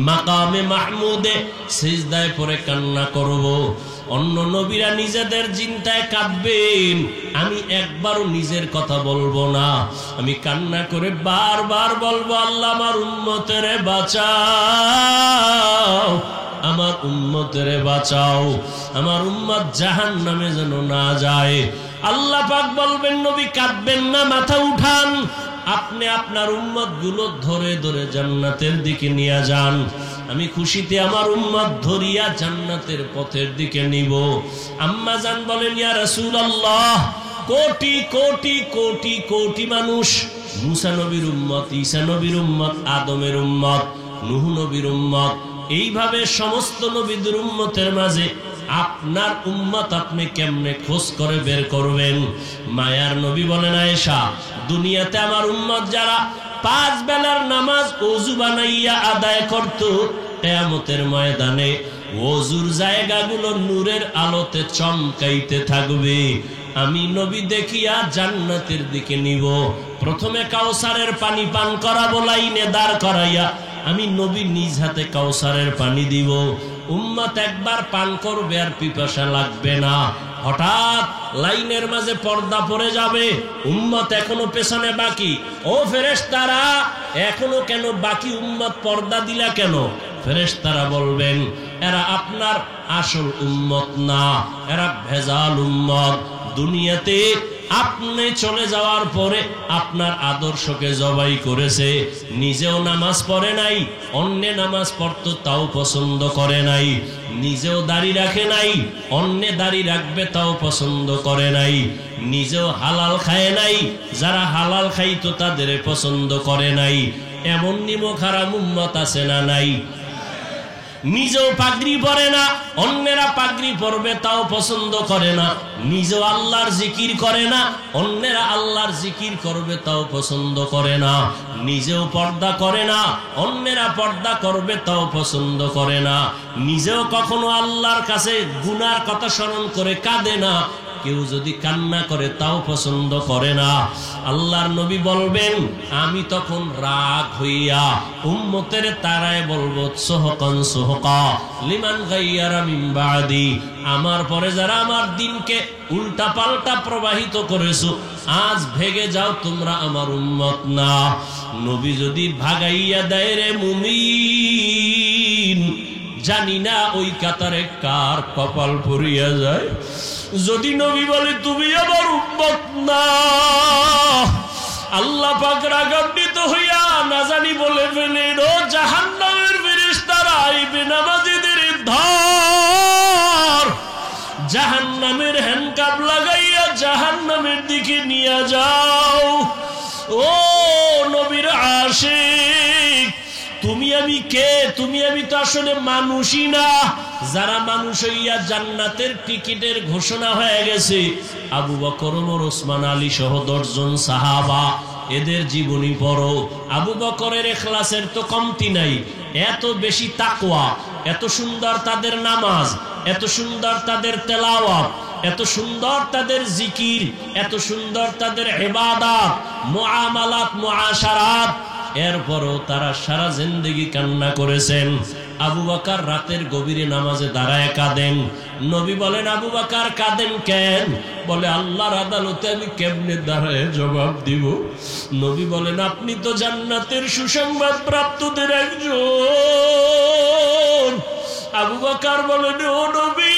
মাকামে মাহমুদে সিজদায় পড়ে কান্না করব। অন্য নবীরা নিজেদের চিন্তায় কাঁদবেন, আমি একবারও নিজের কথা বলবো না। আমি কান্না করে বারবার বলবো, আল্লাহ আমার উম্মতের বাঁচাও, আমার উম্মতের বাঁচাও, আমার উম্মত জাহান্নামে যেন না যায়। আল্লাহ পাক বলবেন, নবী কাঁদবেন না, মাথা উঠান, আপনি আপনার উম্মত গুলো ধরে ধরে জান্নাতের দিকে নিয়ে যান। আমি খুশিতে আমার উম্মত ধরিয়া জান্নাতের পথের দিকে নিব। আম্মা জান বলেন, ইয়া রাসূলুল্লাহ, কোটি কোটি কোটি কোটি মানুষ, মুসা নবীর উম্মত, ঈসা নবীর উম্মত, আদমের উম্মত, নূহ নবীর উম্মত, এইভাবে সমস্ত নবীদের উম্মতের মাঝে আপনার উম্মত আপনি কেমনে খোঁজ করে বের করবেন? মায়ার নবী বলেন, আয়েশা, দুনিয়াতে আমার উম্মত যারা 5 বেলার নামাজ ওযু বানাইয়া আদায় করত, কিয়ামতের ময়দানে ওযুর জায়গাগুলো নূরের আলোতে চমকাইতে থাকবে। আমি নবী দেখিয়া জান্নাতের দিকে নিব। প্রথমে কাউসারের পানি পান করাবো, লাইনে দাঁড় করাইয়া আমি নবী নিজ হাতে কাউসারের পানি দিব। উম্মত একবার পান করবে আর পিপাসা লাগবে না। হঠাৎ লাইনের মাঝে পর্দা পড়ে যাবে, উম্মত এখনো পেছনে বাকি। ও ফেরেশতারা, এখনো কেন বাকি? উম্মত পর্দা দিলা কেন? ফেরেশতারা বলবেন, এরা আপনার আসল উম্মত না, এরা ভেজাল উম্মত। দুনিয়াতে আপনি চলে যাওয়ার পরে আপনার আদর্শকে জবাই করেছে, নিজেও নামাজ পড়ে নাই, অন্য নামাজ পড়তো তাও পছন্দ করে নাই, নিজেও দাড়ি রাখে নাই, অন্য দাড়ি রাখবে তাও পছন্দ করে নাই, নিজেও হালাল খায় নাই, যারা হালাল খাইতো তাদের পছন্দ করে নাই। এমন নিমক হারাম উম্মত আছে না নাই? নিজেও পাগড়ি পরে না, অন্যেরা পাগড়ি পরবে তাও পছন্দ করে না, নিজেও আল্লাহর জিকির করে না, অন্যেরা আল্লাহর জিকির করবে তাও পছন্দ করে না, নিজেও পর্দা করে না, অন্যেরা পর্দা করবে তাও পছন্দ করে না, নিজেও কখনো আল্লাহর কাছে গুনার কথা স্মরণ করে কাঁদে না, কেউ যদি কান্না করে তাও পছন্দ করে না। আল্লাহর নবী বলবেন, আমি তখন রাগ হইয়া উম্মতের তারায় বলবো, সোহকান সোহকা লিমান গাইয়ারা মিন বাদি, আমার পরে যারা আমার দিনকে উল্টা পাল্টা প্রবাহিত করেছো, আজ ভেগে যাও, তোমরা আমার উম্মত না। নবী যদি ভাগাইয়া দেয় রে মুমিন, জানি না ওই কাতারে কার কপাল পড়িয়া যায়। যদি নবী বলে তুমি আমার উম্মত না, আল্লাহ পাক রাগান্বিত হইয়া না জানি বলে ফেলেন, ও জাহান্নামের ফেরেশতারা, এই বেনামাজীদের ধর, জাহান্নামের হ্যান্ডকাপ লাগাইয়া জাহান্নামের দিকে নিয়ে যাও। ও নবীর আশিক, তুমি আমি কে? তুমি আমি তো আসলে মানুষই না। যারা মানুষ হইয়া জান্নাতের টিকিটের ঘোষণা হয়ে গেছে, আবু বকর, ওমর, ওসমান, আলী সহ 10 জন সাহাবা, এদের জীবনী পড়ো। আবু বকরের ইখলাসের তো কমতি নাই, এত বেশি তাকওয়া, এত সুন্দর তাদের নামাজ, এত সুন্দর তাদের তেলাওয়াত, এত সুন্দর তাদের জিকির, এত সুন্দর তাদের ইবাদত, মুআমালাত, মুআশারাত। এরপরও তারা সারা জিন্দেগি কান্না করেছেন। আবু বকর রাতের গভীরে নামাজে দাঁড়ায় কাঁদেন। নবী বলেন, আবু বকর কাঁদেন কেন? বলে, আল্লাহর আদালতে আমি কেমনে দাঁড়ায় জবাব দিব? নবী বলেন, আপনি তো জান্নাতের সুসংবাদ প্রাপ্তদের একজন। আবু বকর বলেন, ও নবী,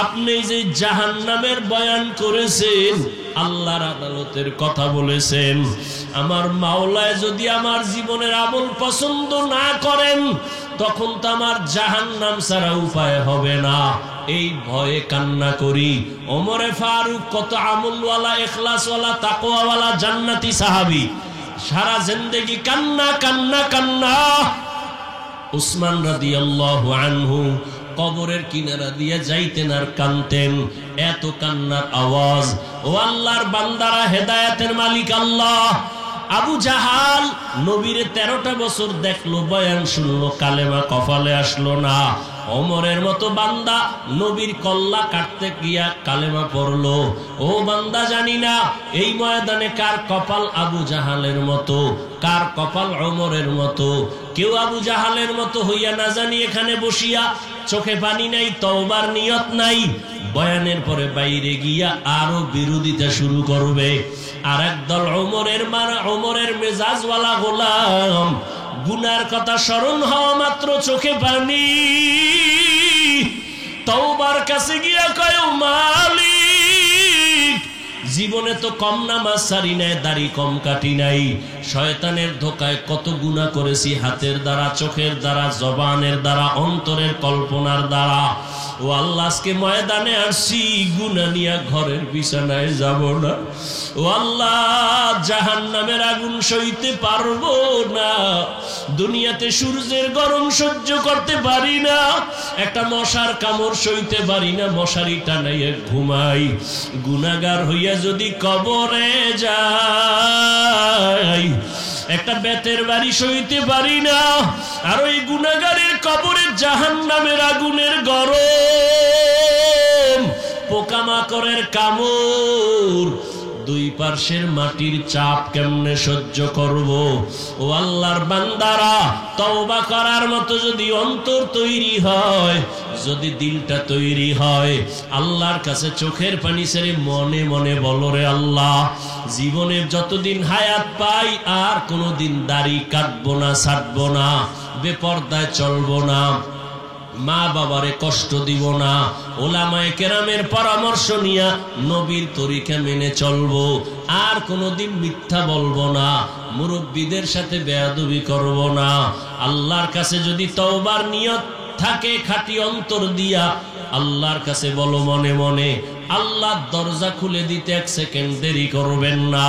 আপনি যে জাহান্নামের বয়ান করেছেন, আল্লাহর আদালতের কথা বলেছেন, আমার মাওলায় যদি আমার জীবনের আমল পছন্দ না করেন, তখন তো আমার জাহান্নাম ছাড়া উপায় হবে না। এই ভয়ে কান্না করি। ওমরে ফারুক কত আমলওয়ালা, ইখলাসওয়ালা, তাকওয়াওয়ালা জান্নাতি সাহাবী, সারা জিন্দেগি কান্না কান্না কান্না। উসমান রাদিয়াল্লাহু আনহু কবরের কিনারা দিয়ে যাইতেন আর কানতেন, এত কান্নার আওয়াজ। ও আল্লাহর বান্দারা, হেদায়েতের মালিক আল্লাহ, আবু জাহাল নবীরে 13টা বছর দেখলো, বয়ান শুনলো, কালেমা কপালে আসলো না। ওমরের মতো বান্দা নবীর কল্লা কাটতে গিয়া কালেমা পড়লো। ও বান্দা, জানি না এই ময়দানে কার কপাল আবু জাহালের মতো, কার কপাল ওমরের মতো। কেউ আবু জাহালের মতো হইয়া না জানি এখানে বসিয়া চোখে পানি নাই, তওবার নিয়ত নাই, বয়ানের পরে বাইরে গিয়া আরো বিরোধিতা শুরু করবে। আর একদল ওমরের মেজাজওয়ালা গোলাম, গুনার কথা স্মরণ হওয়া মাত্র চোখে পানি, তওবার কাছে গিয়া কয়, মালিক, জীবনে তো কম নামাজ সারি নাই, দাড়ি কম কাটি নাই, শয়তানের ধোকায় কত গুনাহ করেছি, হাতের দ্বারা, চোখের দ্বারা, জবানের দ্বারা, অন্তরের কল্পনার দ্বারা। ও আল্লাহ, আজকে ময়দানে আসছি, গুনাহ নিয়া ঘরের বিছানায় যাব না। ও আল্লাহ, জাহান্নামের আগুন সইতে পারবো না, দুনিয়াতে সূর্যের গরম সহ্য করতে পারি না, একটা মশার কামড় সইতে পারি না, মশারি টানাইয়া ঘুমাই। গুনাহগার হইয়া যদি কবরে যাই, একটা বেতের বাড়ি সইতে পারি না, আর ওই গুনাহগারের কবরে জাহান্নামের আগুনের গরম, পোকামাকড়ের কামড়, দুই পার্শ্বের মাটির চাপ কেমনে সহ্য করব। ও আল্লাহর বান্দারা, তওবা করার মতো যদি অন্তর তৈরি হয়, যদি দিলটা তৈরি হয়, আল্লাহর কাছে চোখের পানি ছেড়ে মনে মনে বলো, রে আল্লাহ, জীবনের যতদিন হায়াত পাই আর কোনোদিন দাড়ি কাটবো না, ছাড়বো না, বেপরদায় চলবো না, মা বাবারে কষ্ট দিব না, ওলামায়ে কেরামের পরামর্শ নিয়া নবীর তরিকা মেনে চলবো, আর কোনোদিন মিথ্যা বলবো না, মুরব্বীদের সাথে বেয়াদবি করব না। আল্লাহর কাছে যদি তওবার নিয়ত থাকে খাঁটি অন্তর দিয়া, আল্লাহর কাছে বলো মনে মনে, আল্লাহ দরজা খুলে দিতে 1 সেকেন্ড দেরি করবেন না।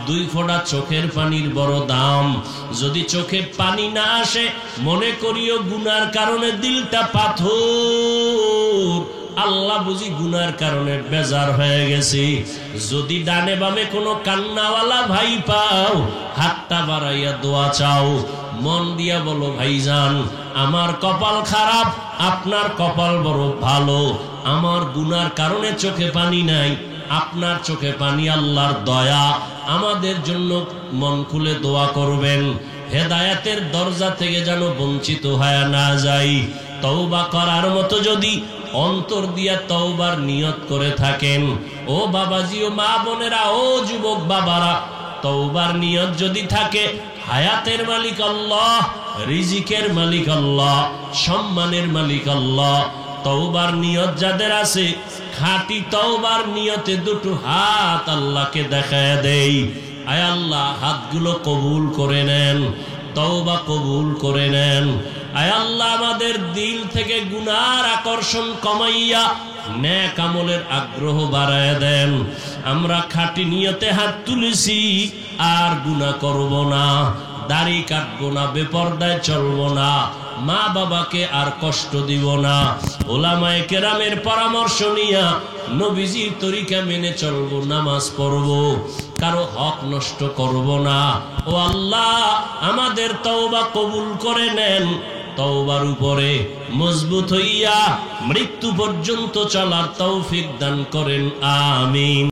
2 ফোঁটা চোখের পানির বড় দাম। যদি চোখে পানি না আসে, মনে করিও গুনার কারণে দিলটা পাথর, আল্লাহ বুঝি গুনার কারণে বেজার হয়ে গেছে। যদি ডানে বামে কোনো কান্নাওয়ালা ভাই পাও, হাতটা বাড়াইয়া দোয়া চাও, মন দিয়া বলো, ভাইজান, আমার কপাল খারাপ, আপনার কপাল বড় ভালো, আমার গুনার কারণে চোখে পানি নাই, আপনার চোখে পানি, আল্লাহর দয়া, আমাদের জন্য মন খুলে দোয়া করবেন, হেদায়েতের দরজা থেকে যেন বঞ্চিত হয়ে না যাই। তওবা করার মতো যদি অন্তর দিয়া তওবার নিয়ত করে থাকেন, ও বাবাজি, ও মা বোনেরা, ও যুবক বাবারা, তওবার নিয়ত যদি থাকে, হায়াতের মালিক আল্লাহ, রিজিকের মালিক আল্লাহ, সম্মানের মালিক আল্লাহ। তওবার নিয়ত যাদের আছে, খাঁটি তওবার নিয়তে 2টো হাত আল্লাহকে দেখায় দেই। আয় আল্লাহ, হাতগুলো কবুল করে নেন, তওবা কবুল করে নেন। আয় আল্লাহ, আমাদের দিল থেকে গুনার আকর্ষণ কমাইয়া নেক আমলের আগ্রহ বাড়ায় দেন। আমরা খাঁটি নিয়তে হাত তুলেছি, আর গুনাহ করব না, দাড়ি কাটবো না, বেপরদায় চলবো না, মা বাবাকে আর কষ্ট দিব না, ওলামায়ে কেরামের পরামর্শ নিয়া নবীজির তরিকা মেনে চলবো, নামাজ পড়বো, কারো হক নষ্ট করব না। ও আল্লাহ, আমাদের তওবা কবুল করে নেন, তওবার উপরে মজবুত হইয়া মৃত্যু পর্যন্ত চলার তৌফিক দান করেন, আমিন।